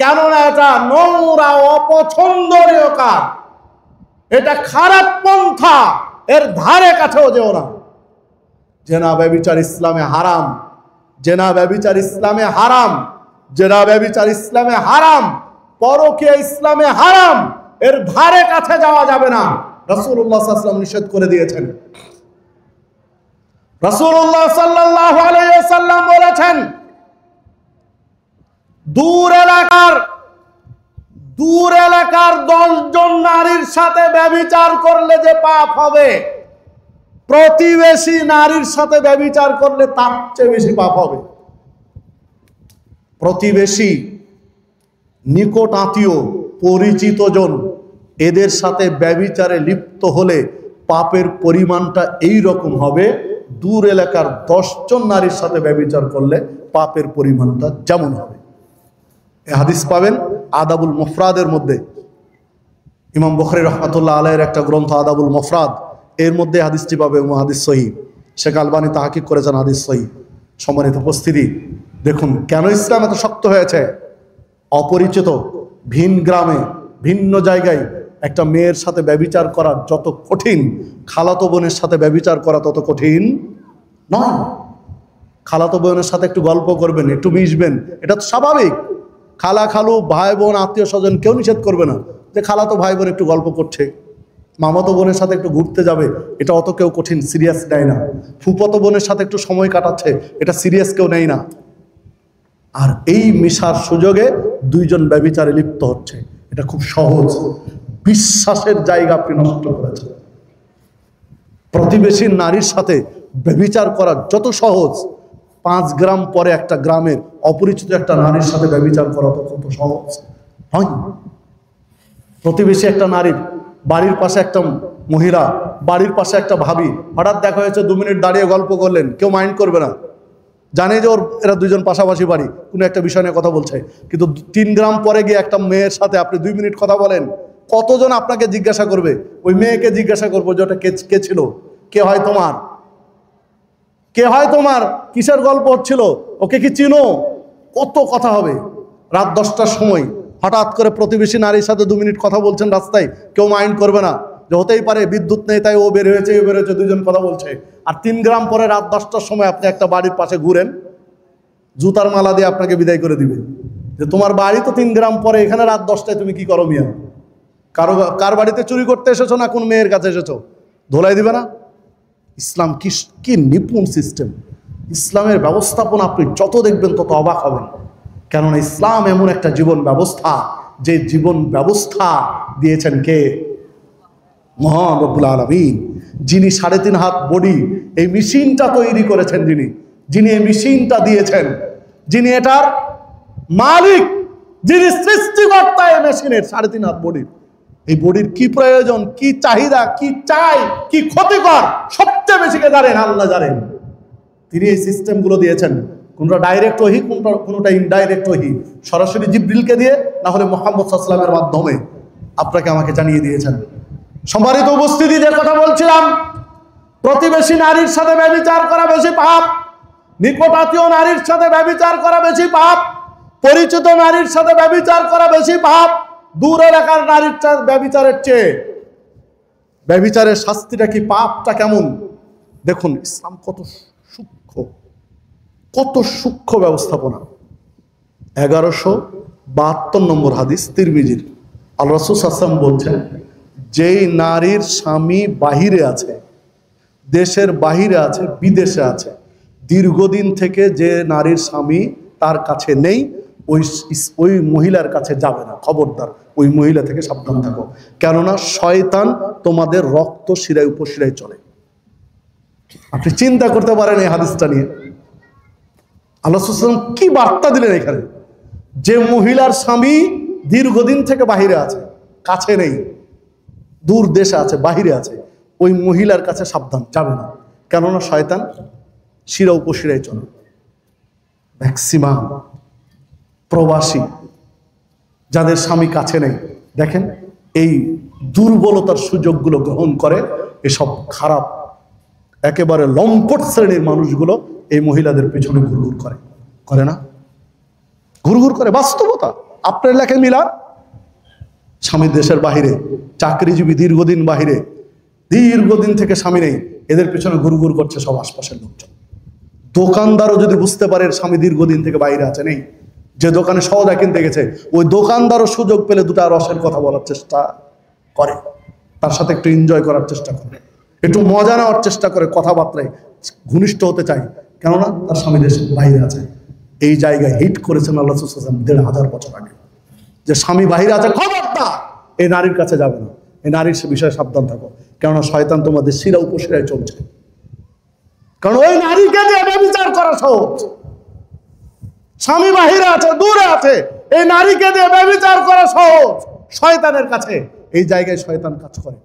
কেননা এটা নোংরা, অপছন্দনীয় কাজ, এটা খারাপ পন্থা, এর ধারে কাছেও যেও না। জেনা ব্যভিচার ইসলামে হারাম, জেনা ব্যভিচার ইসলামে হারাম, জেনা ব্যভিচার ইসলামে হারাম, পরকীয়া ইসলামে হারাম, এর ধারে কাছে যাওয়া যাবে না। রাসূলুল্লাহ সাল্লাল্লাহু আলাইহি ওয়াসাল্লাম নিষেধ করে দিয়েছেন। রাসূলুল্লাহ সাল্লাল্লাহু আলাইহি ওয়াসাল্লাম বলেছেন, দূর এলাকার 10 জন নারীর সাথে ব্যভিচার করলে যে পাপ হবে, প্রতিবেশী নারীর সাথে ব্যভিচার করলে তার চেয়ে বেশি পাপ হবে। প্রতিবেশী, নিকট আত্মীয়, পরিচিত জন, এদের সাথে ব্যভিচারে লিপ্ত হলে পাপের পরিমাণটা এই রকম হবে। দূর এলাকার 10 জন নারীর সাথে ব্যভিচার করলে পাপের পরিমাণটা যেমন হবে। এই হাদিস পাবেন আদাবুল মুফরাদের মধ্যে। ইমাম বুখারী রাহমাতুল্লাহ আলাইহির একটা গ্রন্থ আদাবুল মুফরাদ, এর মধ্যে হাদিসটি পাবে, হাদিস সহিহ। শেখ আলবানী তাহকিক করেছেন হাদিস সহিহ। সম্মানিত উপস্থিতি, দেখুন কেন ইসলাম এত শক্ত হয়েছে। অপরিচিত ভিন গ্রামে, ভিন্ন জায়গায় একটা মেয়ের সাথে ব্যভিচার করা যত কঠিন, খালাতো বোনের সাথে ব্যভিচার করা তত কঠিন নয়। খালাতো বোনের সাথে একটু গল্প করবেন, একটু মিশবেন, এটা তো স্বাভাবিক। খালা খালু, ভাই বোন, আত্মীয় স্বজন কেউ নিষেধ করবে না যে খালাতো ভাই বোন একটু গল্প করছে। মামাতো বোনের সাথে একটু ঘুরতে যাবে, এটা অত কেউ কঠিন সিরিয়াস নেয় না। ফুফাতো বোনের সাথে একটু সময় কাটাচ্ছে, এটা সিরিয়াস কেউ নেয় না। আর এই মিশার সুযোগে 2 জন ব্যভিচারে লিপ্ত হচ্ছে, এটা খুব সহজ। বিশ্বাসের জায়গা আপনি নষ্ট করেছেন। প্রতিবেশী নারীর সাথে ব্যভিচার করা যত সহজ, 5 গ্রাম পরে একটা গ্রামের অপরিচিত একটা নারীর সাথে ব্যভিচার করা তো কত সহজ হয়। প্রতিবেশী একটা নারীর, বাড়ির পাশে একটা মহিলা, বাড়ির পাশে একটা ভাবি, হঠাৎ দেখা হয়েছে, 2 মিনিট দাঁড়িয়ে গল্প করলেন, কেউ মাইন্ড করবে না। জানে যে এরা 2 জন পাশাপাশি বাড়ি, কোনো একটা বিষয় নিয়ে কথা বলছে। কিন্তু 3 গ্রাম পরে গিয়ে একটা মেয়ের সাথে আপনি 2 মিনিট কথা বলেন, কতজন আপনাকে জিজ্ঞাসা করবে? ওই মেয়েকে জিজ্ঞাসা করবো যে ওটা কে ছিল, কে হয় তোমার, কে হয় তোমার, কিসের গল্প হচ্ছিল, ওকে কি চিনো? কত কথা হবে। রাত 10টার সময় হঠাৎ করে প্রতিবেশী নারীর সাথে 2 মিনিট কথা বলছেন রাস্তায়, কেউ মাইন্ড করবে না যে হতেই পারে বিদ্যুৎ নেই তাই ও বের হয়েছে, 2 জন কথা বলছে। আর 3 গ্রাম পরে রাত 10টার সময় আপনি একটা বাড়ির পাশে ঘুরেন, জুতার মালা দিয়ে আপনাকে বিদায় করে দিবে যে তোমার বাড়ি তো 3 গ্রাম পরে, এখানে রাত 10টায় তুমি কি করো মিয়া? কার বাড়িতে চুরি করতে এসেছো না কোন মেয়ের কাছে এসেছো? ধোলাই দিবে না? ইসলাম কি নিপুণ সিস্টেম। ইসলামের ব্যবস্থাপনা আপনি যত দেখবেন তত অবাক হবেন। কেননা ইসলাম এমন একটা জীবন ব্যবস্থা, যে জীবন ব্যবস্থা দিয়েছেন কে? মহান রব্বুল আলামিন, যিনি 3.5 হাত বডি, এই মেশিনটা তৈরি করেছেন, যিনি এই মেশিনটা দিয়েছেন, যিনি এটার মালিক, যিনি সৃষ্টিকর্তা এই মেশিনের 3.5 হাত বডির। এই বডির কি প্রয়োজন, কি চাহিদা, কি চাই, কি ক্ষতিকর, সবচেয়ে বেশি কে জানেন? আল্লাহ জানেন। তিনি এই সিস্টেমগুলো দিয়েছেন। কোনটা ডাইরেক্ট ওহী, কোনটা ইনডাইরেক্ট ওহী, সরাসরি জিবরিলকে দিয়ে, না হলে মুহাম্মদ সাল্লাল্লাহু আলাইহি ওয়াসাল্লামের মাধ্যমে আপনাকে আমাকে জানিয়ে দিয়েছেন। সম্মানিত উপস্থিতি, যে কথা বলছিলাম, প্রতিবেশী নারীর সাথে ব্যভিচার করা বেশি পাপ, নিকট আত্মীয় নারীর সাথে ব্যভিচার করা বেশি পাপ, পরিচিত নারীর সাথে ব্যভিচার করা বেশি পাপ, দূর এলাকার নারীর ব্যভিচারের চেয়ে। ব্যভিচারের শাস্তিটা কি, পাপটা কেমন? দেখুন ইসলাম কত সূক্ষ্ম ব্যবস্থাপনা। 1172 নম্বর হাদিস তিরমিজির। আল্লাহ রাসূল সাল্লাল্লাহু আলাইহি ওয়াসাল্লাম বলছেন, যেই নারীর স্বামী বাহিরে আছে, দেশের বাহিরে আছে, বিদেশে আছে, দীর্ঘদিন থেকে যে নারীর স্বামী তার কাছে নেই, ওই মহিলার কাছে যাবে না। খবরদার, ওই মহিলা থেকে সাবধান থাকো। কেননা শয়তান তোমাদের রক্ত শিরায় উপশিরায় চলে। আপনি চিন্তা করতে পারেন এই হাদিসটা নিয়ে আল্লাহ রাসূল সাল্লাল্লাহু আলাইহি ওয়াসাল্লাম কি বার্তা দিলেন এখানে। যে মহিলার স্বামী দীর্ঘদিন থেকে বাহিরে আছে, কাছে নেই, দূর দেশে আছে, বাহিরে আছে, ওই মহিলার কাছে সাবধান, যাবে না। কেননা শয়তান শিরা উপশিরায় চলে। ম্যাক্সিমাম প্রবাসী যাদের স্বামী কাছে নেই, দেখেন এই দুর্বলতার সুযোগগুলো গ্রহণ করে এসব খারাপ একেবারে লম্পট শ্রেণীর মানুষগুলো এই মহিলাদের পেছনে ঘুরঘুর করে না? ঘুরঘুর করে। বাস্তবতা আপনার এলাকায় মিলা, স্বামী দেশের বাহিরে, চাকরিজীবী, দীর্ঘদিন বাহিরে, দীর্ঘদিন থেকে স্বামী নেই, এদের পেছনে ঘুরঘুর করছে সব আশপাশের লোকজন। দোকানদারও যদি বুঝতে পারে স্বামী দীর্ঘদিন থেকে বাইরে আছে, নেই, যে দোকানে সওদা কিনতে গেছে, ওই দোকানদারও সুযোগ পেলে 2টা রসের কথা বলার চেষ্টা করে, তার সাথে একটু এনজয় করার চেষ্টা করে। একটু মজা নেওয়ার চেষ্টা করে, কথাবার্তায় ঘনিষ্ঠ হতে চাই, কেননা তার স্বামী দেশের বাইরে আছে। এই জায়গায় হিট করেছেন আল্লাহ রাসূল সাল্লাল্লাহু আলাইহি ওয়াসাল্লাম 1500 বছর আগে, যে স্বামী বাইরে আছে, খবরদার এই নারীর কাছে যাবে না, এই নারীর বিষয়ে সাবধান থাকো, কেননা শয়তান তোমাদের শিরা উপশিরায় চলছে। কারণ ওই নারীকে দিয়ে ব্যভিচার করা সহজ। স্বামী বাহিরে আছে, দূরে আছে, এই নারীকে দিয়ে ব্যভিচার করা সহজ শয়তানের কাছে। এই জায়গায় শয়তান কাজ করে।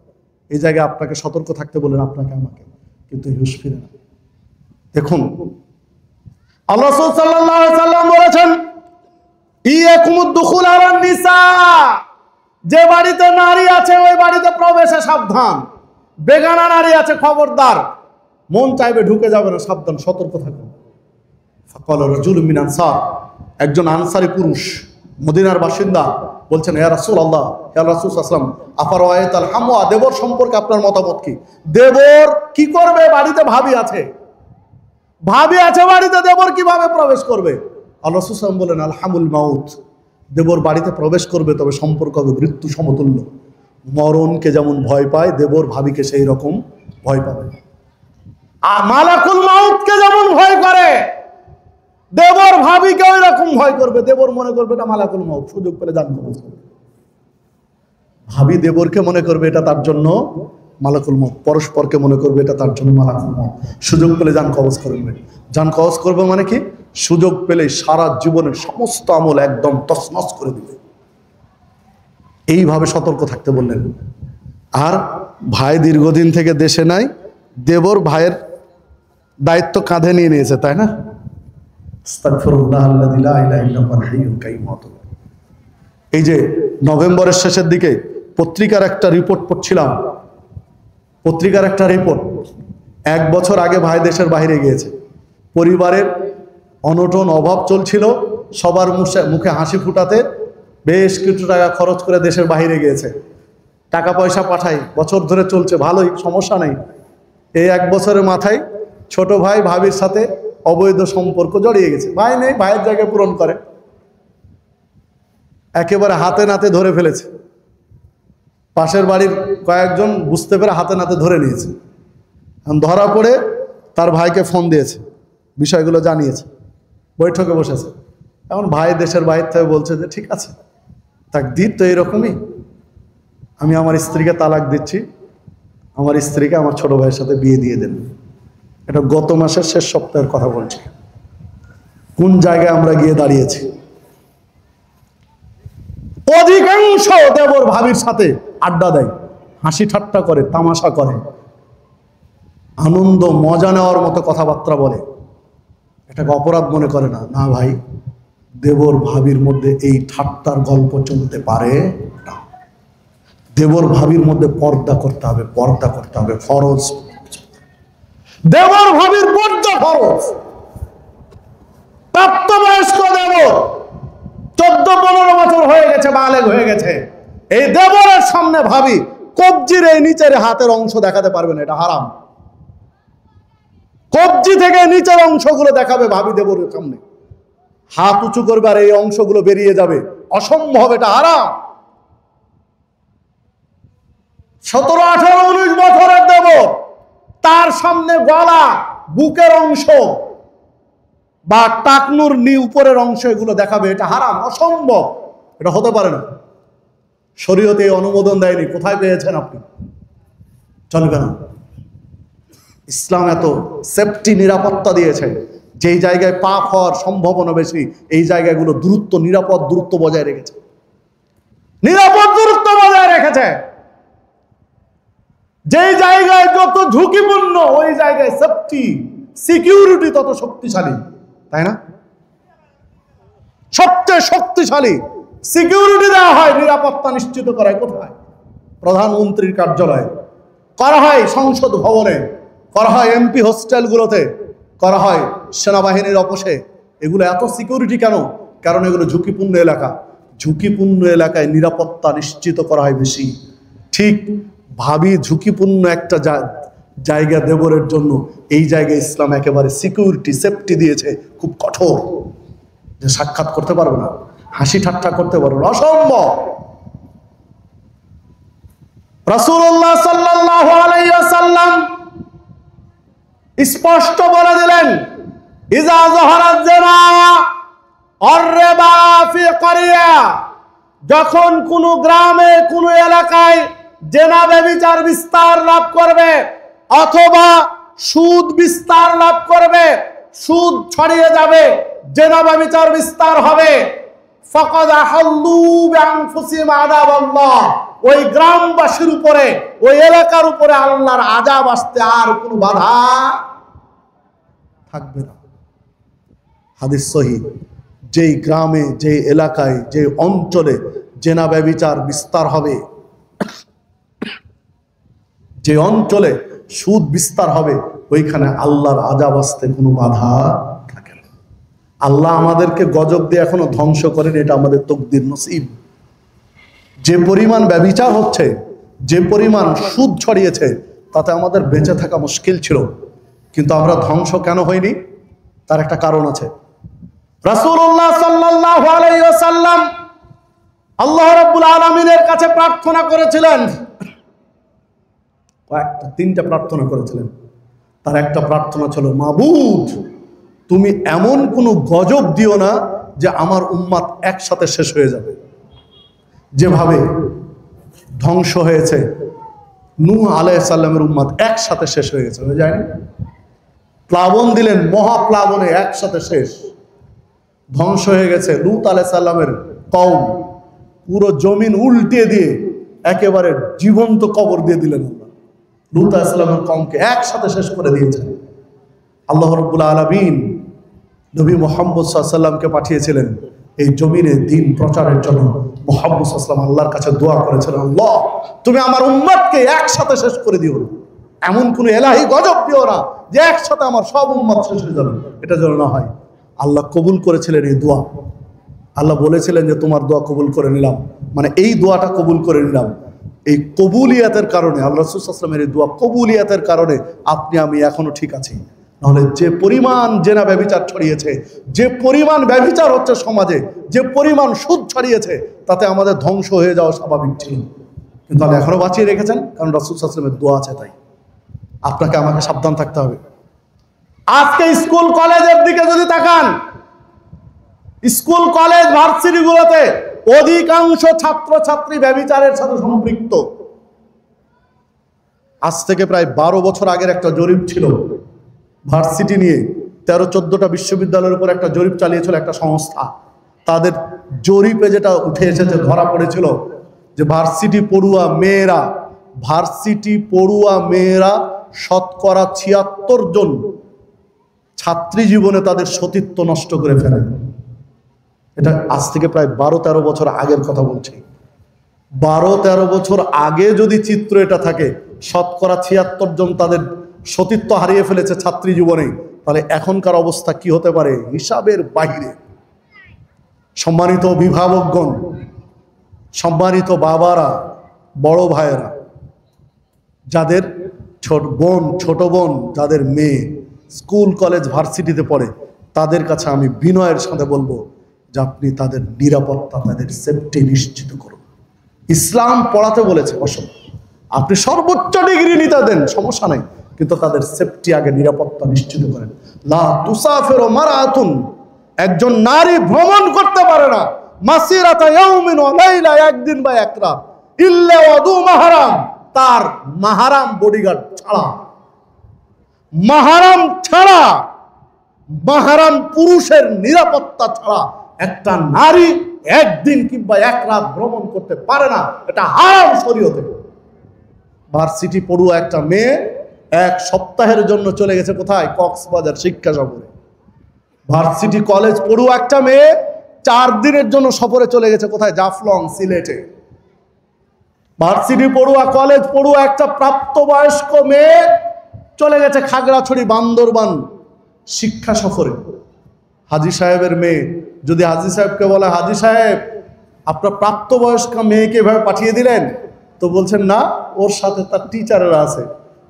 এই জায়গায় আপনাকে সতর্ক থাকতে বলেন, আপনাকে আমাকে, কিন্তু হুঁশ ফিরে না। দেখুন আল্লাহ রাসূল সাল্লাল্লাহু আলাইহি ওয়াসাল্লাম বলেছেন, ইয়াকুমুদ দুখুল আলান নিসা, যে বাড়িতে নারী আছে ওই বাড়িতে প্রবেশে সাবধান। বেগানা নারী আছে, খবরদার, মন চাইবে ঢুকে যাবে না, সাবধান, সতর্ক থাকুন। ফাকাল রাজুলুম মিন আনসার, একজন আনসারী পুরুষ মদিনার বাসিন্দা বলছেন, ইয়া রাসূলুল্লাহ, ইয়া রাসূল সাল্লাল্লাহু আলাইহি ওয়াসাল্লাম, আফারাআইতাল হামওয়া, দেবর সম্পর্কে আপনার মতামত কি? দেবর কি করবে? বাড়িতে ভাবি আছে, ভাবি আছে বাড়িতে, দেবর কিভাবে প্রবেশ করবে? আল্লাহ রাসূল সাল্লাল্লাহু আলাইহি ওয়াসাল্লাম বলেন, আল হামুল মাউত, দেবর বাড়িতে প্রবেশ করবে, তবে সম্পর্ক হবে মৃত্যু সমতুল্য। মরণকে যেমন ভয় পায়, দেবর ভাবিকে সেই রকম ভয় পাবে। আর মালাকুল মাউতকে যেমন ভয় করে, দেবর ভাবিকে ওই রকম ভয় করবে। দেবর মনে করবে এটা মালাকুল মাউত, সুযোগ পেলে জান কবজ করবে। ভাবি দেবরকে মনে করবে এটা তার জন্য মালাকুল মাউত, পরস্পরকে মনে করবে এটা তার জন্য মালাকুল মাউত। সুযোগ পেলে জান কবজ করবে। জান কবজ করবে মানে কি? সুযোগ পেলে সারা জীবনের সমস্ত আমল একদম তছনছ করে দিবে। এইভাবে সতর্ক থাকতে বললেন। আর ভাই দীর্ঘদিন থেকে দেশে নাই, দেবর ভাইয়ের দায়িত্ব কাঁধে নিয়ে নিয়েছে, তাই না? এই যে নভেম্বরের শেষের দিকে পত্রিকার একটা রিপোর্ট পড়ছিলাম, পত্রিকার একটা রিপোর্ট, 1 বছর আগে ভাই দেশের বাইরে গিয়েছে, পরিবারের অনটন অভাব চলছিল, সবার মুখে হাসি ফুটাতে বেশ কিছু টাকা খরচ করে দেশের বাইরে গিয়েছে। টাকা পয়সা পাঠাই, বছর ধরে চলছে, ভালোই, সমস্যা নেই। এই 1 বছরের মাথায় ছোট ভাই ভাবির সাথে অবৈধ সম্পর্ক জড়িয়ে গেছে। ভাই নেই, ভাইয়ের জায়গায় পূরণ করে, একেবারে হাতে নাতে ধরে ফেলেছে। পাশের বাড়ির কয়েকজন বুঝতে পেরে হাতে নাতে ধরে নিয়েছে। ধরা পড়ে তার ভাইকে ফোন দিয়েছে, বিষয়গুলো জানিয়েছে, বৈঠকে বসেছে। এখন ভাই দেশের বাইরে থেকে বলছে যে ঠিক আছে, তাকদীর তো এরকমই, আমি আমার স্ত্রীকে তালাক দিচ্ছি, আমার স্ত্রীকে আমার ছোট ভাইয়ের সাথে বিয়ে দিয়ে দেন। এটা গত মাসের শেষ সপ্তাহের কথা বলছি। কোন জায়গায় আমরা গিয়ে দাঁড়িয়েছি? অধিকাংশ দেবর ভাবির সাথে আড্ডা দেয়, হাসি ঠাট্টা করে, তামাশা করে, আনন্দ মজা নেওয়ার মতো কথাবার্তা বলে। এটাকে অপরাধ মনে করে না। না ভাই, দেবর ভাবির মধ্যে এই ঠাট্টার গল্প চলতে পারে না। দেবর ভাবির মধ্যে পর্দা করতে হবে, পর্দা করতে হবে, ফরজ। দেবর ভাবির পর্দা ফরজ। প্রাপ্তবয়স্ক দেবর 14-15 বছর হয়ে গেছে, বালেগ হয়ে গেছে, এই দেবরের সামনে ভাবি কবজির এই নিচের হাতের অংশ দেখাতে পারবে না, এটা হারাম। কবজি থেকে নিচের অংশগুলো দেখাবে ভাবি দেবরের সামনে, হাত উঁচু করবে আর এই অংশগুলো বেরিয়ে যাবে, অসম্ভব, এটা হারাম। 17, 18, 19 বছরের দেবর, তার সামনে গলা, বুকের অংশ বা টাকনুর উপরের অংশ এগুলো দেখাবে, এটা হারাম, অসম্ভব, এটা হতে পারে না। শরীয়তে অনুমোদন দেয়নি। কোথায় পেয়েছেন আপনি? চলবে না। ইসলাম এত সেফটি, নিরাপত্তা দিয়েছে, যেই জায়গায় পাপ হওয়ার সম্ভাবনা বেশি, এই জায়গাগুলো দূরত্ব, নিরাপদ দূরত্ব বজায় রেখেছে, নিরাপদ দূরত্ব বজায় রেখেছে। যেই জায়গায় যত ঝুঁকিপূর্ণ, ওই জায়গায় সেফটি, সিকিউরিটি তত শক্তিশালী, তাই না? সবচেয়ে শক্তিশালী সিকিউরিটি দেওয়া হয়, নিরাপত্তা নিশ্চিত করায় কোথায়? প্রধানমন্ত্রীর কার্যালয়ে করা হয়, সংসদ ভবনে করা হয়, এমপি হোস্টেলগুলোতে করা হয়, সেনাবাহিনীর অফিসে। এগুলো এত সিকিউরিটি কেন? কারণ এগুলো ঝুঁকিপূর্ণ এলাকা। ঝুঁকিপূর্ণ এলাকায় নিরাপত্তা নিশ্চিত করা হয় বেশি। ঠিক ভাবি ঝুঁকিপূর্ণ একটা জায়গা দেবরের জন্য, এই জায়গায় ইসলাম একেবারে সিকিউরিটি, সেফটি দিয়েছে, খুব কঠোর, যে সাক্ষাৎ করতে পারবে না, হাসি ঠাট্টা করতে পারবে না, অসম্ভব। রাসূলুল্লাহ সাল্লাল্লাহু আলাইহি ওয়াসাল্লাম ওয়াসাল্লাম স্পষ্ট বলে দিলেন, ইজা যাহারাত জিনা আর-রিবা ফি ক্বরিয়া, যখন কোনো গ্রামে কোনো এলাকায় জেনা ব্যভিচার বিস্তার লাভ করবে অথবা সুদ বিস্তার লাভ করবে, সুদ ছড়িয়ে যাবে, জেনা ব্যভিচার বিস্তার হবে, ফাকাদ আহাল্লু বিআনফুসিহিম আযাবাল্লাহ, ওই গ্রামবাসীর উপরে, ওই এলাকার উপরে আল্লাহর আযাব আসতে আর কোনো বাধা থাকবে না। হাদিস সহিহ। যেই গ্রামে, যে এলাকায়, যে অঞ্চলে জেনা ব্যভিচার বিস্তার হবে, যে অঞ্চলে সুদ বিস্তার হবে, ওইখানে আল্লাহর আযাব আসতে কোনো বাধা থাকে না। আল্লাহ আমাদেরকে গজব দিয়ে এখনো ধ্বংস করেন, এটা আমাদের তকদির নসিব। যে পরিমাণ ব্যভিচার হচ্ছে, যে পরিমাণ সুদ ছড়িয়েছে, তাতে আমাদের বেঁচে থাকা মুশকিল ছিল, কিন্তু আমরা ধ্বংস কেন হইনি? তার একটা কারণ আছে। রাসূলুল্লাহ সাল্লাল্লাহু আলাইহি ওয়াসাল্লাম আল্লাহ রাব্বুল আলামিনের কাছে প্রার্থনা করেছিলেন, তিনটা প্রার্থনা করেছিলেন। তার একটা প্রার্থনা ছিল, মাবুদ তুমি এমন কোনো গজব দিও না যে আমার উম্মত একসাথে শেষ হয়ে যাবে, যেভাবে ধ্বংস হয়েছে নূহ আলাইহিস সালামের উম্মত একসাথে শেষ হয়ে গেছে, হয়ে যায়নি? প্লাবন দিলেন, মহাপ্লাবনে একসাথে শেষ, ধ্বংস হয়ে গেছে লূত আলাইহিস সালামের কওম, পুরো জমিন উল্টিয়ে দিয়ে একেবারে জীবন্ত কবর দিয়ে দিলেন। লূত আলাইহিস সালামের কওমকে একসাথে শেষ করে দিয়েছেন। আল্লাহ রাব্বুল আলামিন নবী মুহাম্মদ সাল্লাল্লাহু আলাইহি ওয়াসাল্লামকে পাঠিয়েছিলেন এই জমিনে দ্বীন প্রচারের জন্য। মুহাম্মদ সাল্লাল্লাহু আলাইহি ওয়াসাল্লাম আল্লাহর কাছে দোয়া করেছিলেন, আল্লাহ তুমি আমার উম্মতকে একসাথে শেষ করে দিও না, এমন কোন ইলাহি গজব দিও না যে একসাথে আমার সব উম্মত শেষ হয়ে যাবে, এটা যেন না হয়। আল্লাহ কবুল করেছিলেন এই দোয়া। আল্লাহ বলেছিলেন যে তোমার দোয়া কবুল করে নিলাম, মানে এই দোয়াটা কবুল করে নিলাম। এই কবুলিয়াতের কারণে, আল্লাহ রাসূল সাল্লাল্লাহু আলাইহি ওয়াসাল্লামের এই দোয়া কবুলিয়াতের কারণে আপনি আমি এখনো ঠিক আছি। নাহলে যে পরিমাণ জেনা ব্যভিচার ছড়িয়েছে, যে পরিমাণ ব্যভিচার হচ্ছে সমাজে, যে পরিমাণ সুদ ছড়িয়েছে, তাতে আমাদের ধ্বংস হয়ে যাওয়া স্বাভাবিক ছিল, কিন্তু আল্লাহ এখনো বাঁচিয়ে রেখেছেন, কারণ রাসূল সাল্লাল্লাহু আলাইহি ওয়াসাল্লামের দোয়া আছে। তাই আপনাকে আমাকে সাবধান থাকতে হবে। আজকে স্কুল কলেজের দিকে যদি তাকান, স্কুল কলেজ ভার্সিটিগুলোতে অধিকাংশ ছাত্রছাত্রী ব্যভিচারের সাথে সম্পৃক্ত। আজ থেকে প্রায় 12 বছর আগের একটা জরিপ ছিল ভার্সিটি নিয়ে, 13-14টা বিশ্ববিদ্যালয়ের উপর একটা জরিপ চালিয়েছিল একটা সংস্থা। তাদের জরিপে যেটা উঠে এসেছে, ধরা পড়েছিল যে ভার্সিটি পড়ুয়া মেয়েরা শতকরা 76 জন ছাত্রী জীবনে তাদের সতীত্ব নষ্ট করে ফেলে। এটা আজ থেকে প্রায় 12-13 বছর আগের কথা বলছি। 12-13 বছর আগে যদি চিত্র এটা থাকে, শতকরা 76 জন তাদের সতীত্ব হারিয়ে ফেলেছে ছাত্রী জীবনে, তাহলে এখনকার অবস্থা কি হতে পারে হিসাবের বাইরে। সম্মানিত অভিভাবকগণ, সম্মানিত বাবারা, বড় ভাইয়েরা, যাদের ছোট বোন যাদের মেয়ে স্কুল কলেজ ভার্সিটিতে পড়ে, তাদের কাছে আমি বিনয়ের সাথে বলবো যে আপনি তাদের নিরাপত্তা, তাদের সেফটি নিশ্চিত করুন। ইসলাম পড়াতে বলেছে অসম, আপনি সর্বোচ্চ ডিগ্রি নিতে দেন, সমস্যা নাই, কিন্তু তাদের সেফটি আগে, নিরাপত্তা নিশ্চিত করেন। লা তুসাফিরু মারাতুন, একজন নারী ভ্রমণ করতে পারে না মাসিরাতা ইয়াউমিন ওয়া লাইলা, একদিন বা এক রাত, ইল্লা ওয়াদু মাহরাম, তার মাহরাম বডিগার্ড ছাড়া, মাহরাম পুরুষের নিরাপত্তা ছাড়া একটা নারী একদিন কিংবা এক রাত ভ্রমণ করতে পারে না, এটা হারাম শরীয়তে। ভার্সিটি পড়ুয়া একটা মেয়ে 1 সপ্তাহের জন্য চলে গেছে কোথায়? কক্সবাজার শিক্ষা সফরে। ভার্সিটি কলেজ পড়ুয়া একটা মেয়ে 4 দিনের জন্য সফরে চলে গেছে কোথায়? জাফলং, সিলেটে। ভার্সিটি পড়ুয়া, কলেজ পড়ুয়া একটা প্রাপ্তবয়স্ক মেয়ে চলে গেছে খাগড়াছড়ি, বান্দরবান শিক্ষা সফরে। হাজী সাহেবের মেয়ে, যদি হাজী সাহেবকে বলে, হাজী সাহেব আপনার প্রাপ্তবয়স্ক মেয়েকে এভাবে পাঠিয়ে দিলেন, তো বলছেন না, ওর সাথে তার টিচারেরা আছে,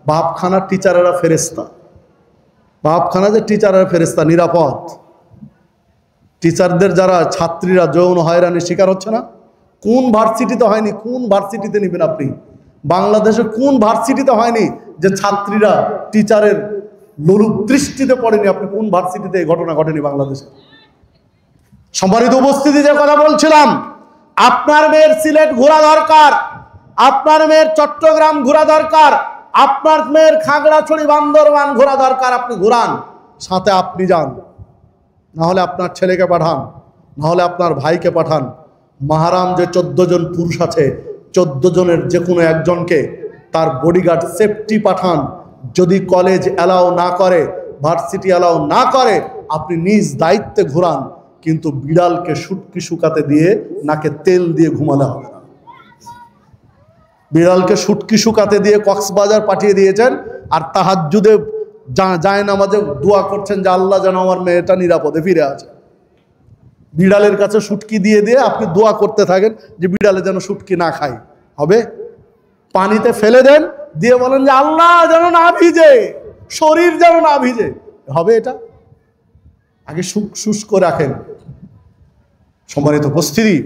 বাপখানার টিচারেরা ফেরেস্তা, বাপখানা যে টিচারেরা ফেরেস্তা, নিরাপদ। টিচারদের যারা ছাত্রীরা যৌন হয়রানির শিকার হচ্ছে না, কোন ভার্সিটিতে হয়নি, কোন ভার্সিটিতে নেবেন আপনি? বাংলাদেশে কোন ভার্সিটিতে হয়নি যে ছাত্রীরা টিচারের লোলুপ দৃষ্টিতে পড়েনি? আপনি কোন ভার্সিটিতে এই ঘটনা ঘটেনি বাংলাদেশে? সম্মানিত উপস্থিতি, যে কথা বলছিলাম, আপনার মেয়ের সিলেট ঘোরা দরকার, আপনার মেয়ের চট্টগ্রাম ঘোরা দরকার, আপনার মেয়ের খাগড়াছড়ি বান্দরবান ঘোরা দরকার। আপনি ঘোরান, সাথে আপনি যান, না হলে আপনার ছেলেকে পাঠান, না হলে আপনার ভাইকে পাঠান। মাহারাম যে 14 জন পুরুষ আছে, 14 জনের যে কোনো একজনকে তার বডিগার্ড সেফটি পাঠান। যদি কলেজ অ্যালাউ না করে, ভার্সিটি অ্যালাউ না করে, আপনি নিজ দায়িত্বে ঘোরান, কিন্তু বিড়ালকে শুটকি শুকাতে দিয়ে নাকে তেল দিয়ে ঘুমালে হবে না। বিড়ালকে শুটকি শুকাতে দিয়ে কক্সবাজার পাঠিয়ে দিয়েছেন, আর তাহাজ্জুদে যায় নামাজে দোয়া করছেন যে আল্লাহ যেন আমার মেয়েটা নিরাপদে ফিরে আসে। বিড়ালের কাছে শুটকি দিয়ে দিয়ে আপনি দোয়া করতে থাকেন যে বিড়ালে যেন শুটকি না খায়। হবে? পানিতে ফেলে দেন, দিয়ে বলেন যে আল্লাহ যেন না ভিজে, শরীর যেন না ভিজে। হবে এটা? আগে শুষ্ক রাখেন। সম্মানিত উপস্থিতি,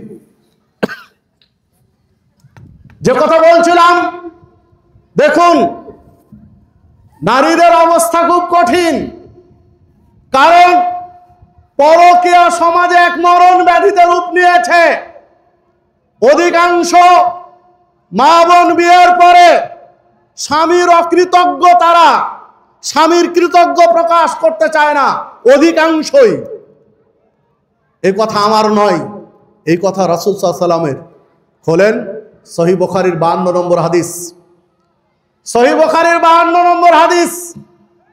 যে কথা বলছিলাম, দেখুন নারীদের অবস্থা খুব কঠিন, কারণ পরকীয়া সমাজে এক মরণ ব্যাধিতে রূপ নিয়েছে। অধিকাংশ মা বোন বিয়ের পরে স্বামীর অকৃতজ্ঞ, তারা স্বামীর কৃতজ্ঞ প্রকাশ করতে চায় না, অধিকাংশই। এই কথা আমার নয়, এই কথা রাসূল সাল্লাল্লাহু আলাইহি ওয়াসাল্লামের। খোলেন সহিহ বুখারীর 52 নম্বর হাদিস। সহিহ বুখারীর 52 নম্বর হাদিস,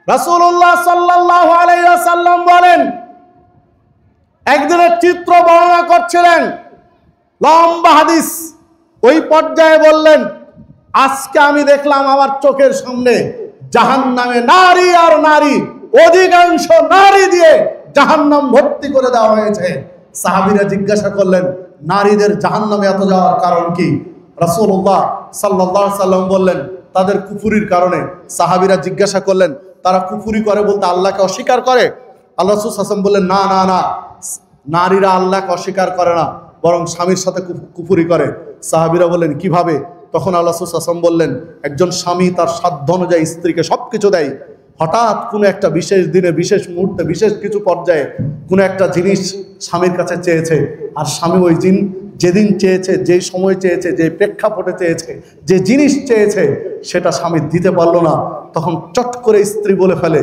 রাসূলুল্লাহ সাল্লাল্লাহু আলাইহি ওয়াসাল্লাম বলেন, একদিনের চিত্র বর্ণনা করছিলেন, লম্বা হাদিস। ওই পর্যায়ে বললেন, আজকে আমি দেখলাম আমার চোখের সামনে জাহান্নামে নারী আর নারী, অধিকাংশ নারী দিয়ে জাহান্নাম ভর্তি করে দেওয়া হয়েছে। সাহাবীরা জিজ্ঞাসা করলেন, নারীদের জাহান্নামে এত যাওয়ার কারণ কি? রাসূলুল্লাহ সাল্লাল্লাহু আলাইহি ওয়াসাল্লাম বললেন, তাদের কুফরির কারণে। সাহাবীরা জিজ্ঞাসা করলেন, তারা কুফরি করে বলতে আল্লাহকে অস্বীকার করে? আল্লাহ রাসূল সাল্লাল্লাহু আলাইহি ওয়াসাল্লাম বললেন, না না না, নারীরা আল্লাহকে অস্বীকার করে না, বরং স্বামীর সাথে কুফরি করে। সাহাবীরা বললেন, কিভাবে? তখন আল্লাহ রাসূল সাল্লাল্লাহু আলাইহি ওয়াসাল্লাম বললেন, একজন স্বামী তার সাধ্য অনুযায়ী স্ত্রীকে সবকিছু দেয়। হঠাৎ কোনো একটা বিশেষ দিনে, বিশেষ মুহূর্তে, বিশেষ কিছু পর্যায়ে কোনো একটা জিনিস স্বামীর কাছে চেয়েছে, আর স্বামী ওই যেদিন চেয়েছে, যে সময় চেয়েছে, যে প্রেক্ষাপটে চেয়েছে, যে জিনিস চেয়েছে, সেটা স্বামী দিতে পারলো না। তখন চট করে স্ত্রী বলে ফেলে,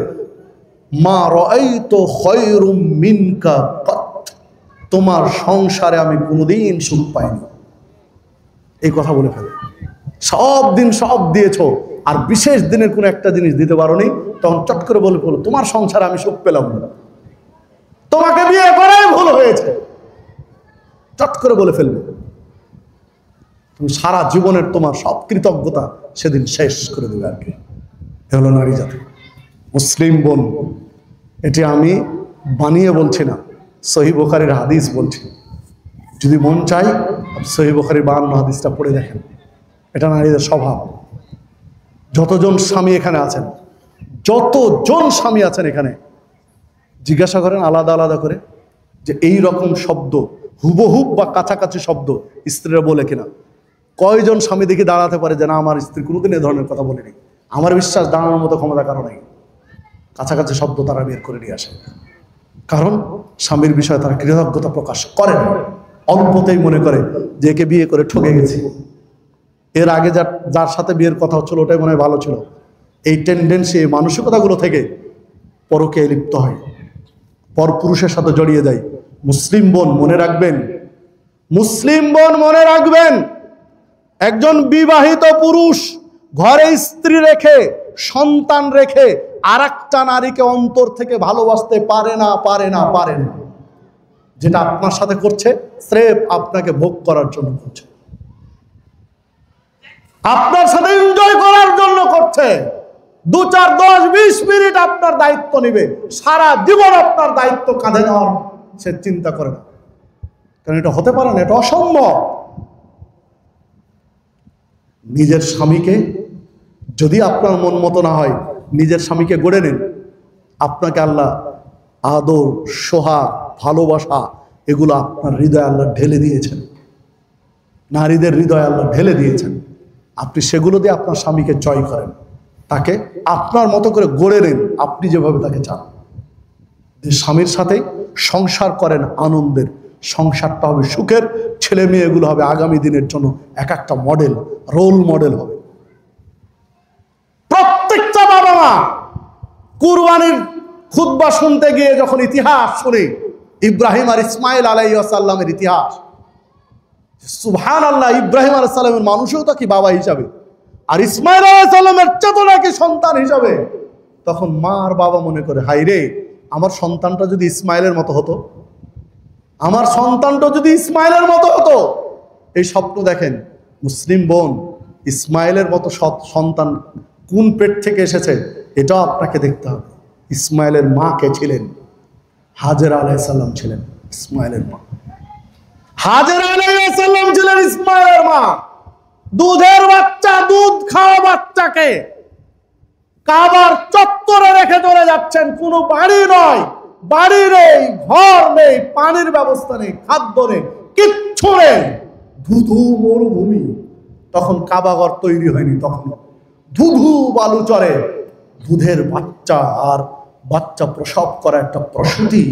মা রাআইতু খায়রুম মিনকা কাত, তোমার সংসারে আমি কোনোদিন সুখ পাইনি। এই কথা বলে ফেলে। সব দিন সব দিয়েছো, আর বিশেষ দিনের কোনো একটা জিনিস দিতে পারোনি, তখন চট করে বলে ফেলো, তোমার সংসারে আমি সুখ পেলাম না, তোমাকে বিয়ে করাই ভুল হয়েছে। চট করে বলে ফেলবে, তুমি সারা জীবনের তোমার সব কৃতজ্ঞতা সেদিন শেষ করে দেবে। আর কি হলো নারী জাতি। মুসলিম বোন, এটি আমি বানিয়ে বলছি না, সহিহ বুখারীর হাদিস বলছি। যদি মন চাই সহিহ বুখারীর 52 হাদিসটা পড়ে দেখেন। এটা নারীদের স্বভাব। যতজন স্বামী এখানে আছেন, যতজন স্বামী আছেন এখানে, জিজ্ঞাসা করেন আলাদা আলাদা করে যে এই রকম শব্দ, হুবহুব বা কাছাকাছি শব্দ স্ত্রীরা বলে কিনা। কয়জন স্বামী দেখি দাঁড়াতে পারে যে না, আমার স্ত্রী কোনোদিন এ ধরনের কথা বলেনি। আমার বিশ্বাস দাঁড়ানোর মতো ক্ষমতা কারো নাই। কাছাকাছি শব্দ তারা বের করে নিয়ে আসে, কারণ স্বামীর বিষয়ে তারা কৃতজ্ঞতা প্রকাশ করে না। অল্পতেই মনে করে যে একে বিয়ে করে ঠকে গেছি, এর আগে যার সাথে বিয়ের কথা হচ্ছিল ওটাই মনে হয় ভালো ছিল। এই টেন্ডেন্সি, এই মানসিকতাগুলো থেকে পরকীয়ায় লিপ্ত হয়, পরপুরুষের সাথে জড়িয়ে যায়। মুসলিম বোন মনে রাখবেন, মুসলিম বোন মনে রাখবেন, একজন বিবাহিত পুরুষ ঘরে স্ত্রী রেখে, সন্তান রেখে আরেকটা নারীকে অন্তর থেকে ভালোবাসতে পারে না, পারে না, পারে না। যেটা আপনার সাথে করছে স্রেফ আপনাকে ভোগ করার জন্য করছে, আপনার সাথে এনজয় করার জন্য করছে। 2, 4, 10, 20 মিনিট আপনার দায়িত্ব নিবে, সারা জীবন আপনার দায়িত্ব কাঁধে নেওয়ার সে চিন্তা করে না। কারণ এটা হতে পারে না, এটা অসম্ভব। নিজের স্বামীকে যদি আপনার মন মতো না হয়, নিজের স্বামীকে গড়ে নেন। আপনাকে আল্লাহ আদর, সোহাগ, ভালোবাসা এগুলো আপনার হৃদয়ে আল্লাহ ঢেলে দিয়েছেন, নারীদের হৃদয়ে আল্লাহ ঢেলে দিয়েছেন। আপনি সেগুলো দিয়ে আপনার স্বামীকে জয় করেন, তাকে আপনার মতো করে গড়ে নেন, আপনি যেভাবে তাকে চান। স্বামীর সাথে সংসার করেন আনন্দের, সংসারটা হবে সুখের, ছেলে মেয়েগুলো হবে আগামী দিনের জন্য এক একটা মডেল, রোল মডেল হবে। প্রত্যেকটা বাবা মা কুরবানির খুতবা শুনতে গিয়ে যখন ইতিহাস শুনে ইব্রাহিম আর ইসমাইল আলাইহিস সালামের ইতিহাস, সুবহানাল্লাহ, ইব্রাহিম আলাইহিস সালামের মানুষও তো কি বাবা হিসাবে, আর ইসমাইল আলাইহিস সালামের চেতনা কি সন্তান হিসাবে, তখন মা আর বাবা মনে করে, হাই রে, আমার সন্তানটা যদি ইসমাইলের মতো হতো, আমার সন্তানটা যদি ইসমাইলের মতো হতো। এই স্বপ্ন দেখেন মুসলিম বোন, ইসমাইলের মতো সন্তান কোন পেট থেকে এসেছে এটাও আপনাকে দেখতে হবে। ইসমাইলের মা কে ছিলেন? হাজেরা আলাইহিস সালাম ছিলেন ইসমাইলের মা। হাজেরা আলাইহিস সালাম ছিলেন ইসমাইলের মা। দুধের বাচ্চা, দুধ খাওয়া বাচ্চাকে কাবার চত্বরে রেখে চলে যাচ্ছেন। কোনো বাড়ি নয়, বাড়ি নেই, ঘর নেই, পানির ব্যবস্থা নেই, খাদ্য নেই, কিচ্ছু নেই, ধুধু মরুভূমি। তখন কাবাঘর তৈরি হয়নি, তখন ধুধু বালু চরে। দুধের বাচ্চা আর বাচ্চা প্রসব করা একটা প্রসূতি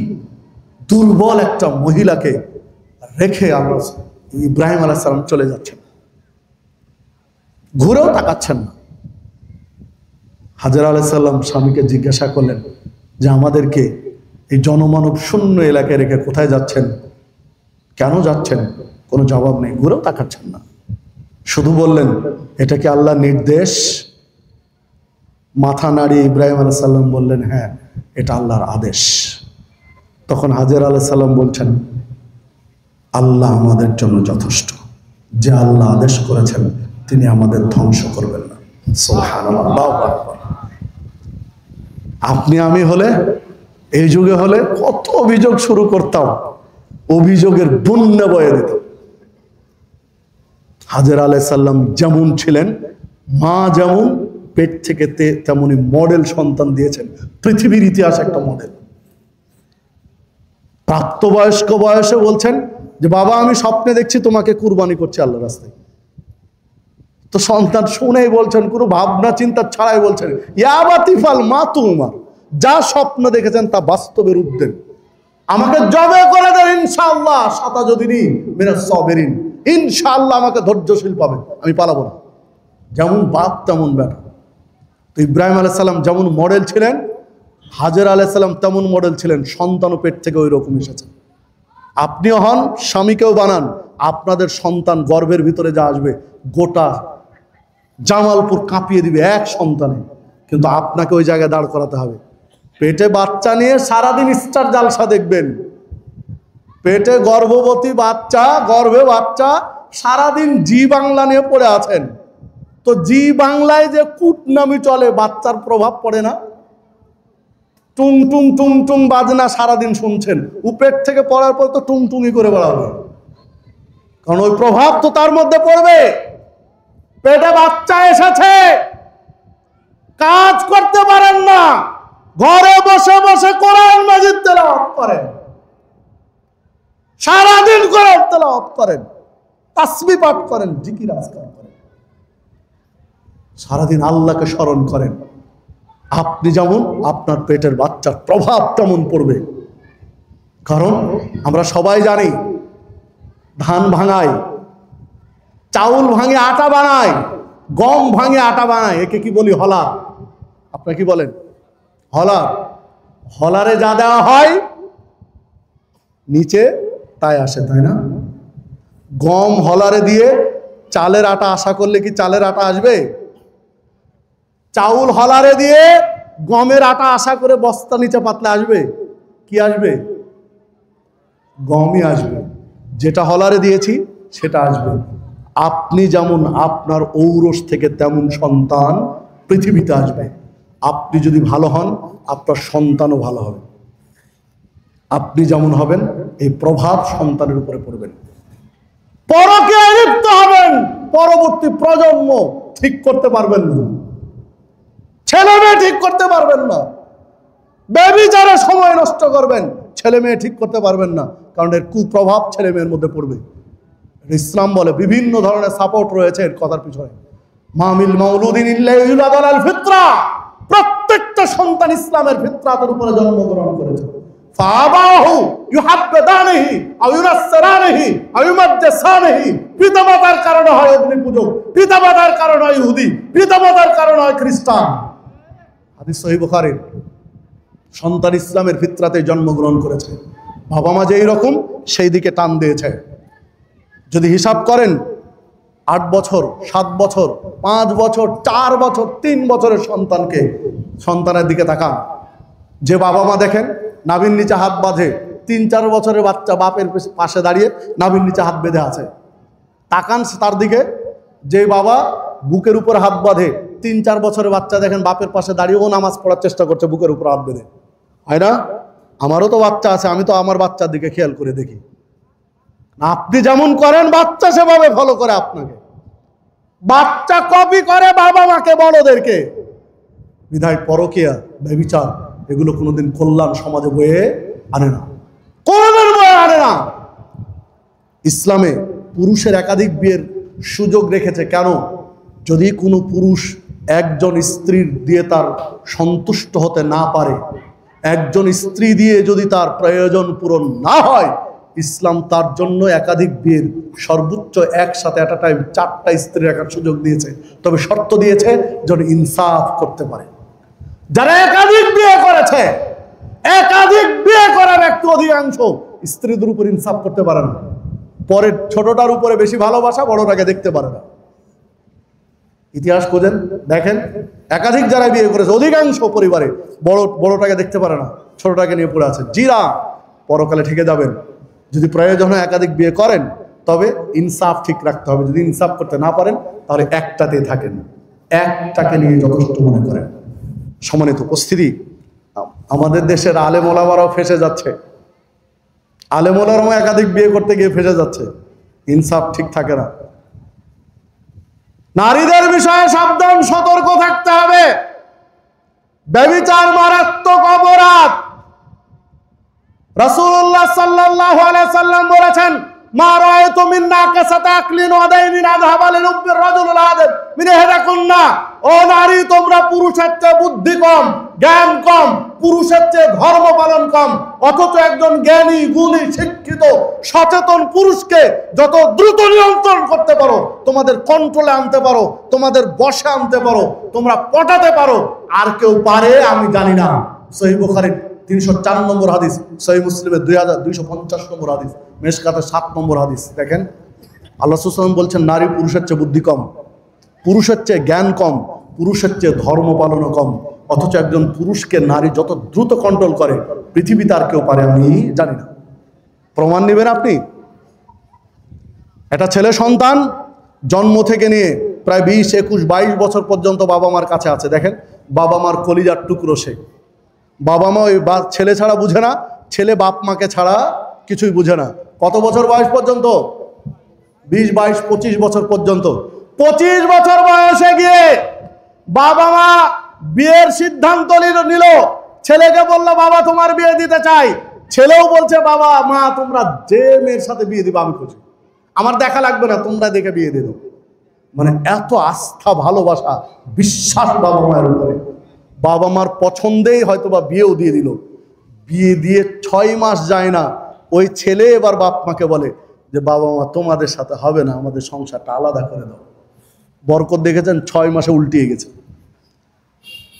দুর্বল একটা মহিলাকে রেখে আমরা ইব্রাহিম আলাইহিস সালাম চলে যাচ্ছেন, ঘুরেও তাকাচ্ছেন না। হাজেরা আলাইহিস সালাম স্বামীকে জিজ্ঞাসা করলেন যে আমাদেরকে এই জনমানব শূন্য এলাকায় রেখে কোথায় যাচ্ছেন, কেন যাচ্ছেন? কোনো জবাব নেই, ঘুরেও তাকাচ্ছেন না, শুধু বললেন এটা কি আল্লাহর নির্দেশ? মাথা নাড়িয়ে ইব্রাহিম আলাইহিস সালাম বললেন হ্যাঁ, এটা আল্লাহর আদেশ। তখন হাজেরা আলাইহিস সালাম বলছেন আল্লাহ আমাদের জন্য যথেষ্ট, যে আল্লাহ আদেশ করেছেন তিনি আমাদের ধ্বংস করবেন না। সুবহানাল্লাহ। আপনি আমি হলে, এই যুগে হলে কত অভিযোগ শুরু করতাম, অভিযোগের বন্যা বয়ে দিত। হাজেরা আলাইহিস সালাম যেমন ছিলেন, মা যেমন পেট থেকে তেমনি মডেল সন্তান দিয়েছেন, পৃথিবীর ইতিহাস একটা মডেল। প্রাপ্তবয়স্ক বয়সে বলছেন যে বাবা আমি স্বপ্নে দেখছি তোমাকে কুরবানি করছি আল্লাহর রাস্তায়। তো সন্তান শুনেই বলছেন, কোনো ভাবনা চিন্তা ছাড়াই বলছেন ইয়া বাতিফাল মা তুমার, যা স্বপ্ন দেখেছেন তা বাস্তবে রূপ দেন, আমাকে জবে করে দেন ইনশাআল্লাহ, সাতা যদি নি মিনাস সাবিরিন, ইনশাআল্লাহ আমাকে ধৈর্যশীল পাবেন, আমি পালাবো না। যেমন বাপ তেমন বেটা। তো ইব্রাহিম আলাইহিস সালাম যেমন মডেল ছিলেন, হাজেরা আলাইহিস সালাম তেমন মডেল ছিলেন, সন্তানও পেট থেকে ওই রকম এসেছে। আপনিও হন, স্বামীকেও বানান, আপনাদের সন্তান গর্ভের ভিতরে যা আসবে গোটা জামালপুর কাঁপিয়ে দিবে এক সন্তানে, কিন্তু আপনাকে ওই জায়গায় দাঁড় করাতে হবে। পেটে বাচ্চা নিয়ে সারাদিন স্টার জালসা দেখবেন, পেটে গর্ভবতী বাচ্চা, গর্ভে বাচ্চা, সারাদিন জি বাংলা নিয়ে পড়ে আছেন। তো জি বাংলায় যে কুটনামি চলে, বাচ্চার প্রভাব পড়ে না? টুং টুং টুং টুং বাজনা সারাদিন শুনছেন, ও পেট থেকে পড়ার পর তো টুংটুঙি করে বেড়াবে, কারণ ওই প্রভাব তো তার মধ্যে পড়বে। পেটে বাচ্চা এসেছে, কাজ করতে পারেন না, ঘরে বসে বসে কোরআন মাজিদ তেলাওয়াত করেন, সারাদিন কোরআন তেলাওয়াত করেন, তাসবিহ পাঠ করেন, জিকির আজকার করেন, সারাদিন আল্লাহকে স্মরণ করেন। আপনি যেমন, আপনার পেটের বাচ্চার প্রভাব তেমন পড়বে। কারণ আমরা সবাই জানি ধান ভাঙায়, চাউল ভাঙে আটা বানায়, গম ভাঙে আটা বানায়, একে কি বলি? হলার। আপনারা কি বলেন? হলার। হলারে যা দেওয়া হয় নিচে তাই আসে, তাই না? গম হলারে দিয়ে চালের আটা আশা করলে কি চালের আটা আসবে? চাউল হলারে দিয়ে গমের আটা আশা করে বস্তা নিচে পাতলে আসবে? কি আসবে? গমই আসবে। যেটা হলারে দিয়েছি সেটা আসবে। আপনি যেমন আপনার ঔরস থেকে তেমন সন্তান পৃথিবীতে আসবে। আপনি যদি ভালো হন, আপনার সন্তানও ভালো হবে। আপনি যেমন হবেন, এই প্রভাব সন্তানের উপরে পড়বেন। পরকে লিপ্ত হবেন, পরবর্তী প্রজন্ম ঠিক করতে পারবেন না, ছেলে মেয়ে ঠিক করতে পারবেন না। বেবি যারা সময় নষ্ট করবেন, ছেলে মেয়ে ঠিক করতে পারবেন না, কারণ এর কুপ্রভাব ছেলে মেয়ের মধ্যে পড়বে। ইসলাম বলে বিভিন্ন ধরনের সাপোর্ট রয়েছে এর কথার পিছনে। মামিল মাউলুদিন ইল্লা ইউলাদু আলাল ফিতরা, প্রত্যেকটা সন্তান ইসলামের ফিতরাতের উপরে জন্মগ্রহণ করেছে। ফাআবাহু ইউহাব্বিদানিহি আও ইউনাসসিরানিহি আও ইউমাজ্জিসানিহি, পিতামাতার কারণে হয় অগ্নি পূজক, পিতামাতার কারণে হয় ইহুদি, পিতামাতার কারণে হয় খ্রিস্টান। হাদিস সহিহ বুখারী। সন্তান ইসলামের ফিতরাতে জন্মগ্রহণ করেছে, বাবা মা যেই রকম সেই দিকে টান দিয়েছে। যদি হিসাব করেন 8 বছর, 7 বছর, 5 বছর, 4 বছর, 3 বছরের সন্তানের দিকে তাকান। যে বাবা মা দেখেন নাভির নিচে হাত বাঁধে, 3-4 বছরের বাচ্চা বাপের পাশে দাঁড়িয়ে নাভির নিচে হাত বেঁধে আছে, তাকান তার দিকে। যে বাবা বুকের উপর হাত বাঁধে, 3-4 বছরের বাচ্চা দেখেন বাপের পাশে দাঁড়িয়েও নামাজ পড়ার চেষ্টা করছে বুকের উপর হাত বেঁধে, হয় না? আমারও তো বাচ্চা আছে, আমি তো আমার বাচ্চার দিকে খেয়াল করে দেখি। আপনি যেমন করেন বাচ্চা সেভাবে ফলো করে আপনাকে। বাচ্চা কপি করে বাবা মাকে, বড়দেরকে। বিধায় পরকীয়া, ব্যভিচার এগুলো কোনোদিন কল্যাণ সমাজে বয়ে আনে না, কোনোদিন বয়ে আনে না। ইসলামে পুরুষের একাধিক বিয়ের সুযোগ রেখেছে। কেন? যদি কোনো পুরুষ একজন স্ত্রীর দিয়ে তার সন্তুষ্ট হতে না পারে, একজন স্ত্রী দিয়ে যদি তার প্রয়োজন পূরণ না হয়, ইসলাম তার জন্য একাধিক বিয়ের, সর্বোচ্চ একসাথে একটা টাইম 4টা স্ত্রী রাখার সুযোগ দিয়েছে। তবে শর্ত দিয়েছে যেন ইনসাফ করতে পারে। যারা একাধিক বিয়ে করেছে, একাধিক বিয়ে করা ব্যক্তি অধিকাংশ স্ত্রীদের উপর ইনসাফ করতে পারে না। পরের ছোটটার উপরে বেশি ভালোবাসা, বড়টাকে দেখতে পারে না। ইতিহাস খোঁজেন, দেখেন একাধিক যারা বিয়ে করেছে অধিকাংশ পরিবারে বড়টাকে দেখতে পারে না, ছোটটাকে নিয়ে পড়ে আছে। জিরা পরকালে ঠেকে যাবেন। যদি প্রয়োজন হয় একাধিক বিয়ে করেন, তবে ইনসাফ ঠিক রাখতে হবে। যদি ইনসাফ করতে না পারেন তাহলে একটাতেই থাকেন, একটাকে নিয়ে যথেষ্ট মনে করেন। সম্মানিত উপস্থিতি, আমাদের দেশের আলেম ওলামারাও ফেঁসে যাচ্ছে, আলেম ওলামারাও একাধিক বিয়ে করতে গিয়ে ফেঁসে যাচ্ছে। ইনসাফ ঠিক থাকে না। নারীদের বিষয়ে সাবধান, সতর্ক থাকতে হবে। ব্যভিচার মারাত্মক অপরাধ। রাসূলুল্লাহ সাল্লাল্লাহু আলাইহি সাল্লাম বলেছেন, মা রাআইতু মিন নাকাসাত আকলিন ওয়া দাইনিন আযহাবা লিলুব্বির রাজুলুল আদিল মিন ইহদাকুন্না। ও নারী, তোমরা পুরুষের চেয়ে বুদ্ধি কম, জ্ঞান কম, পুরুষের চেয়ে ধর্ম পালন কম। অথচ একজন জ্ঞানী, গুণী, শিক্ষিত, সচেতন পুরুষকে যত দ্রুত নিয়ন্ত্রণ করতে পারো, তোমাদের কন্ট্রোলে আনতে পারো, তোমাদের বশে আনতে পারো, তোমরা পটাতে পারো, আর কেউ পারে আমি জানি না। সহিহ বুখারীর 304 নম্বর হাদিস, সহিহ মুসলিমের 2250 নম্বর হাদিস, মেশকাতের 7 নম্বর হাদিস। দেখেন আল্লাহ রাসূল সাল্লাল্লাহু আলাইহি ওয়াসাল্লাম বলছেন, নারী পুরুষের চেয়ে বুদ্ধি কম, পুরুষের চেয়ে জ্ঞান কম, পুরুষের চেয়ে ধর্ম পালনও কম। অথচ একজন পুরুষকে নারী যত দ্রুত কন্ট্রোল করে, পৃথিবীতে আর কেউ পারে আমি জানি না। প্রমাণ নেবেন আপনি? একটা ছেলে সন্তান জন্ম থেকে নিয়ে প্রায় 20, 21, 22 বছর পর্যন্ত বাবা মার কাছে আছে। দেখেন বাবা মার কলিজার টুকরো সে। বাবা মা ওই ছেলে ছাড়া বুঝে না, ছেলে বাপ মাকে ছাড়া কিছুই বুঝে না। কত বছর বয়স পর্যন্ত? 20, 22, 25 বছর পর্যন্ত। 25 বছর বয়সে গিয়ে বাবা মা বিয়ের সিদ্ধান্ত নিল। ছেলেকে বললো, বাবা তোমার বিয়ে দিতে চাই। ছেলেও বলছে, বাবা মা তোমরা যে মেয়ের সাথে বিয়ে দিবে আমি খুশি, আমার দেখা লাগবে না, তোমরা দেখে বিয়ে দিয়ে দাও। মানে এত আস্থা, ভালোবাসা, বিশ্বাস বাবা মায়ের উপরে। বাবা মার পছন্দেই হয়তো বা বিয়েও দিয়ে দিল। বিয়ে দিয়ে 6 মাস যায় না, ওই ছেলে এবার বাপ মাকে বলে যে বাবা মা তোমাদের সাথে হবে না, আমাদের সংসারটা আলাদা করে দাও। বরকত দেখেছেন 6 মাসে উল্টিয়ে গেছে।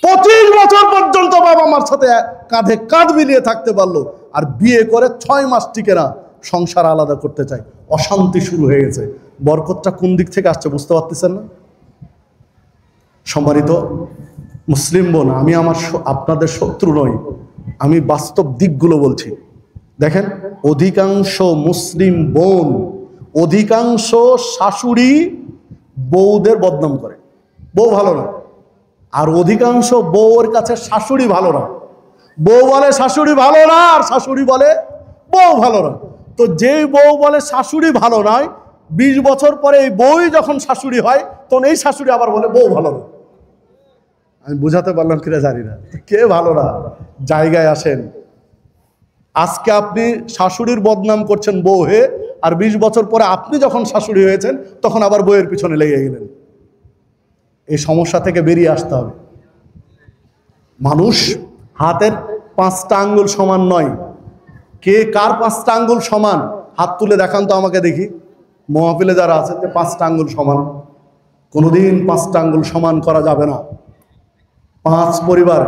25 বছর পর্যন্ত বাবা মার সাথে কাঁধে কাঁধ মিলিয়ে থাকতে পারলো, আর বিয়ে করে 6 মাস টিকে না, সংসার আলাদা করতে চাই। অশান্তি শুরু হয়ে গেছে। বরকতটা কোন দিক থেকে আসছে বুঝতে পারতেছেন না? সম্মানিত মুসলিম বোন, আমি আপনাদের শত্রু নই, আমি বাস্তব দিকগুলো বলছি। দেখেন অধিকাংশ মুসলিম বোন, অধিকাংশ শাশুড়ি বউদের বদনাম করে, বউ ভালো না। আর অধিকাংশ বউয়ের কাছে শাশুড়ি ভালো না। বউ বলে শাশুড়ি ভালো না, আর শাশুড়ি বলে বউ ভালো না। তো যেই বউ বলে শাশুড়ি ভালো নয়, 20 বছর পরে এই বউই যখন শাশুড়ি হয়, তখন এই শাশুড়ি আবার বলে বউ ভালো না। আমি বুঝাতে পারলাম কিনা জানি না। কে ভালো না? জায়গায় আসেন। আজকে আপনি শাশুড়ির বদনাম করছেন বউ হয়ে, আর 20 বছর পরে আপনি যখন শাশুড়ি হয়েছেন তখন আবার বউয়ের পিছনে লেগে গেলেন। এই সমস্যা থেকে বেরিয়ে আসতে হবে। মানুষ হাতের 5টা আঙ্গুল সমান নয়। কে কার 5টা আঙ্গুল সমান? হাত তুলে দেখান তো আমাকে দেখি। মহাফিলে যারা আছে যে 5টা আঙ্গুল সমান, কোনোদিন 5টা আঙ্গুল সমান করা যাবে না। 5 পরিবার,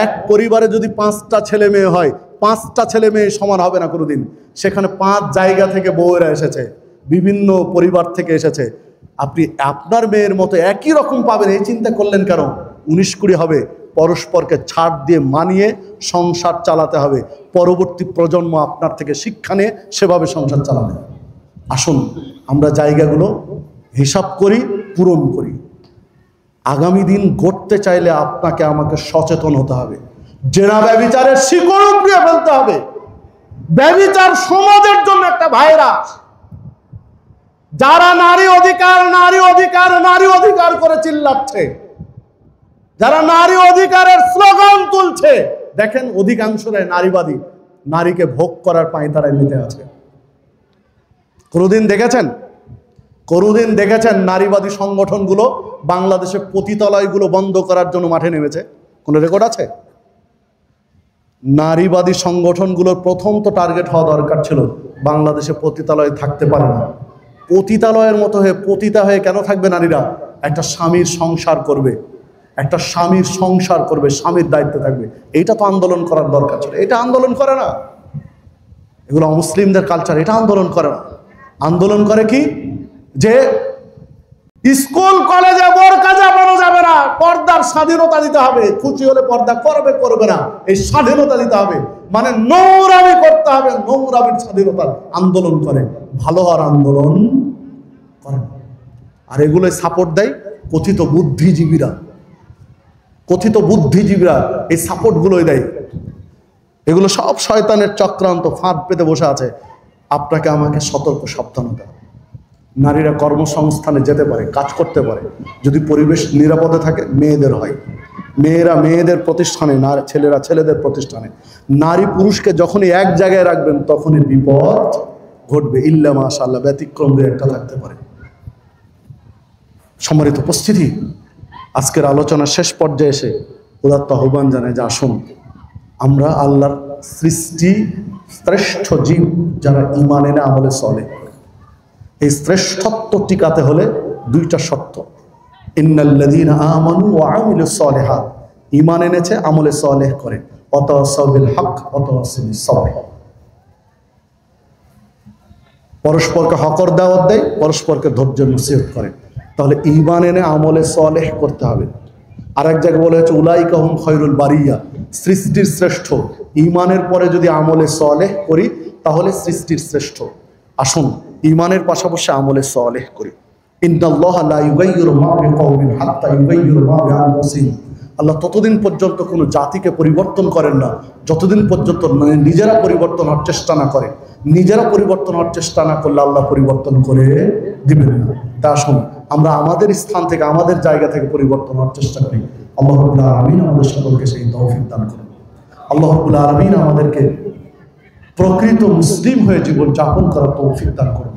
এক পরিবারে যদি 5টা ছেলে মেয়ে হয়, 5টা ছেলে মেয়ে সমান হবে না কোনোদিন। সেখানে 5 জায়গা থেকে বউয়েরা এসেছে, বিভিন্ন পরিবার থেকে এসেছে। আপনি আপনার মেয়ের মতো একই রকম পাবেন এই চিন্তা করলেন কেন? 19-20 হবে। পরস্পরকে ছাড় দিয়ে মানিয়ে সংসার চালাতে হবে। পরবর্তী প্রজন্ম আপনার থেকে শিক্ষা নিয়ে সেভাবে সংসার চালাবে। আসুন আমরা জায়গাগুলো হিসাব করি, পূরণ করি। আগামী দিন গড়তে চাইলে আপনাকে আমাকে সচেতন হতে হবে। জেনা ব্যভিচারের শিকড় উপড়িয়ে ফেলতে হবে। ব্যভিচার সমাজের জন্য একটা ভাইরাস। যারা নারী অধিকার নারী অধিকার নারী অধিকার করে চিল্লাচ্ছে, যারা নারী অধিকারের স্লোগান তুলছে, দেখেন অধিকাংশরাই নারীবাদী, নারীকে ভোগ করার পাঁয়তারায় নিতে আছে। কোনোদিন দেখেছেন? কোনোদিন দেখেছেন নারীবাদী সংগঠনগুলো বাংলাদেশে পতিতালয়গুলো বন্ধ করার জন্য মাঠে নেমেছে? কোনো রেকর্ড আছে? নারীবাদী সংগঠনগুলোর প্রথম তো টার্গেট হওয়া দরকার ছিল বাংলাদেশে পতিতালয় থাকতে পারে না। পতিতালয়ের মতো হয়ে পতিতা হয়ে কেন থাকবে নারীরা? একটা স্বামীর সংসার করবে, একটা স্বামীর সংসার করবে, স্বামীর দায়িত্বে থাকবে। এইটা তো আন্দোলন করার দরকার ছিল। এটা আন্দোলন করে না। এগুলো অমুসলিমদের কালচার। এটা আন্দোলন করে না। আন্দোলন করে কি? যে স্কুল কলেজে বোরকা জামানো যাবে না, পর্দার স্বাধীনতা দিতে হবে। খুশি হলে পর্দা করবে, করবে না, এই স্বাধীনতা দিতে হবে। মানে নোংরামি করতে হবে, নোংরামির স্বাধীনতার আন্দোলন করে। ভালো হওয়ার আন্দোলন করে। আর এগুলোই সাপোর্ট দেয় কথিত বুদ্ধিজীবীরা। কথিত বুদ্ধিজীবীরা এই সাপোর্টগুলোই দেয়। এগুলো সব শয়তানের চক্রান্ত, ফাঁদ পেতে বসে আছে। আপনাকে আমাকে সতর্ক সাবধান হতে হবে। নারীরা কর্মসংস্থানে যেতে পারে, কাজ করতে পারে, যদি পরিবেশ নিরাপদে থাকে। মেয়েদের হয়, মেয়েরা মেয়েদের প্রতিষ্ঠানে, ছেলেরা ছেলেদের প্রতিষ্ঠানে। নারী পুরুষকে যখনই এক জায়গায় রাখবেন তখনই বিপদ ঘটবে। ইল্লা মাশাআল্লাহ, ব্যতিক্রম দিয়ে একটা থাকতে পারে। সম্মানিত উপস্থিতি, আজকের আলোচনা শেষ পর্যায়ে এসে উদাত্ত আহ্বান জানায় যে আসুন আমরা আল্লাহর সৃষ্টি শ্রেষ্ঠ জীব যারা ঈমান এনে আমলে চলে, এই শ্রেষ্ঠত্ব টিকাতে হলে 2টা শর্ত। ইন্নাল্লাযীনা আমানু ওয়া আমিলুস সালিহাত, ঈমান এনেছে, আমলে সালেহ করে। ওয়াতাওয়াসাউ বিল হক ওয়াতাওয়াসাউ বিস সবর, পরস্পরকে হকর দাওয়াত দেয়, পরস্পরকে ধৈর্যের নসিহত করে। তাহলে ঈমান এনে আমলে সালেহ করতে হবে। আরেক জায়গায় বলা হচ্ছে উলাইকা হুম খায়রুল বারিয়া, সৃষ্টির শ্রেষ্ঠ। ঈমানের পরে যদি আমলে সালেহ করি তাহলে সৃষ্টির শ্রেষ্ঠ। আসুন ঈমানের পাশাপাশি আমলে সালেহ করি। ইন্নাল্লাহা লা ইউগাইয়িরু মা বিকওমিন হাত্তা ইউগাইয়িরু মা বিআনফুসিহিম, আল্লাহ ততদিন পর্যন্ত কোনো জাতিকে পরিবর্তন করেন না যতদিন পর্যন্ত নিজেরা পরিবর্তন হওয়ার চেষ্টা না করে। নিজেরা পরিবর্তন হওয়ার চেষ্টা না করলে আল্লাহ পরিবর্তন করে দিবেন না। তা আসুন আমরা আমাদের স্থান থেকে, আমাদের জায়গা থেকে পরিবর্তন হওয়ার চেষ্টা করি। আল্লাহ রাব্বুল আলামিন আমাদের সকলকে সেই তৌফিক দান করুন। আল্লাহ রাব্বুল আলামিন আমাদেরকে প্রকৃত মুসলিম হয়ে জীবন যাপন করার তৌফিক দান করুন।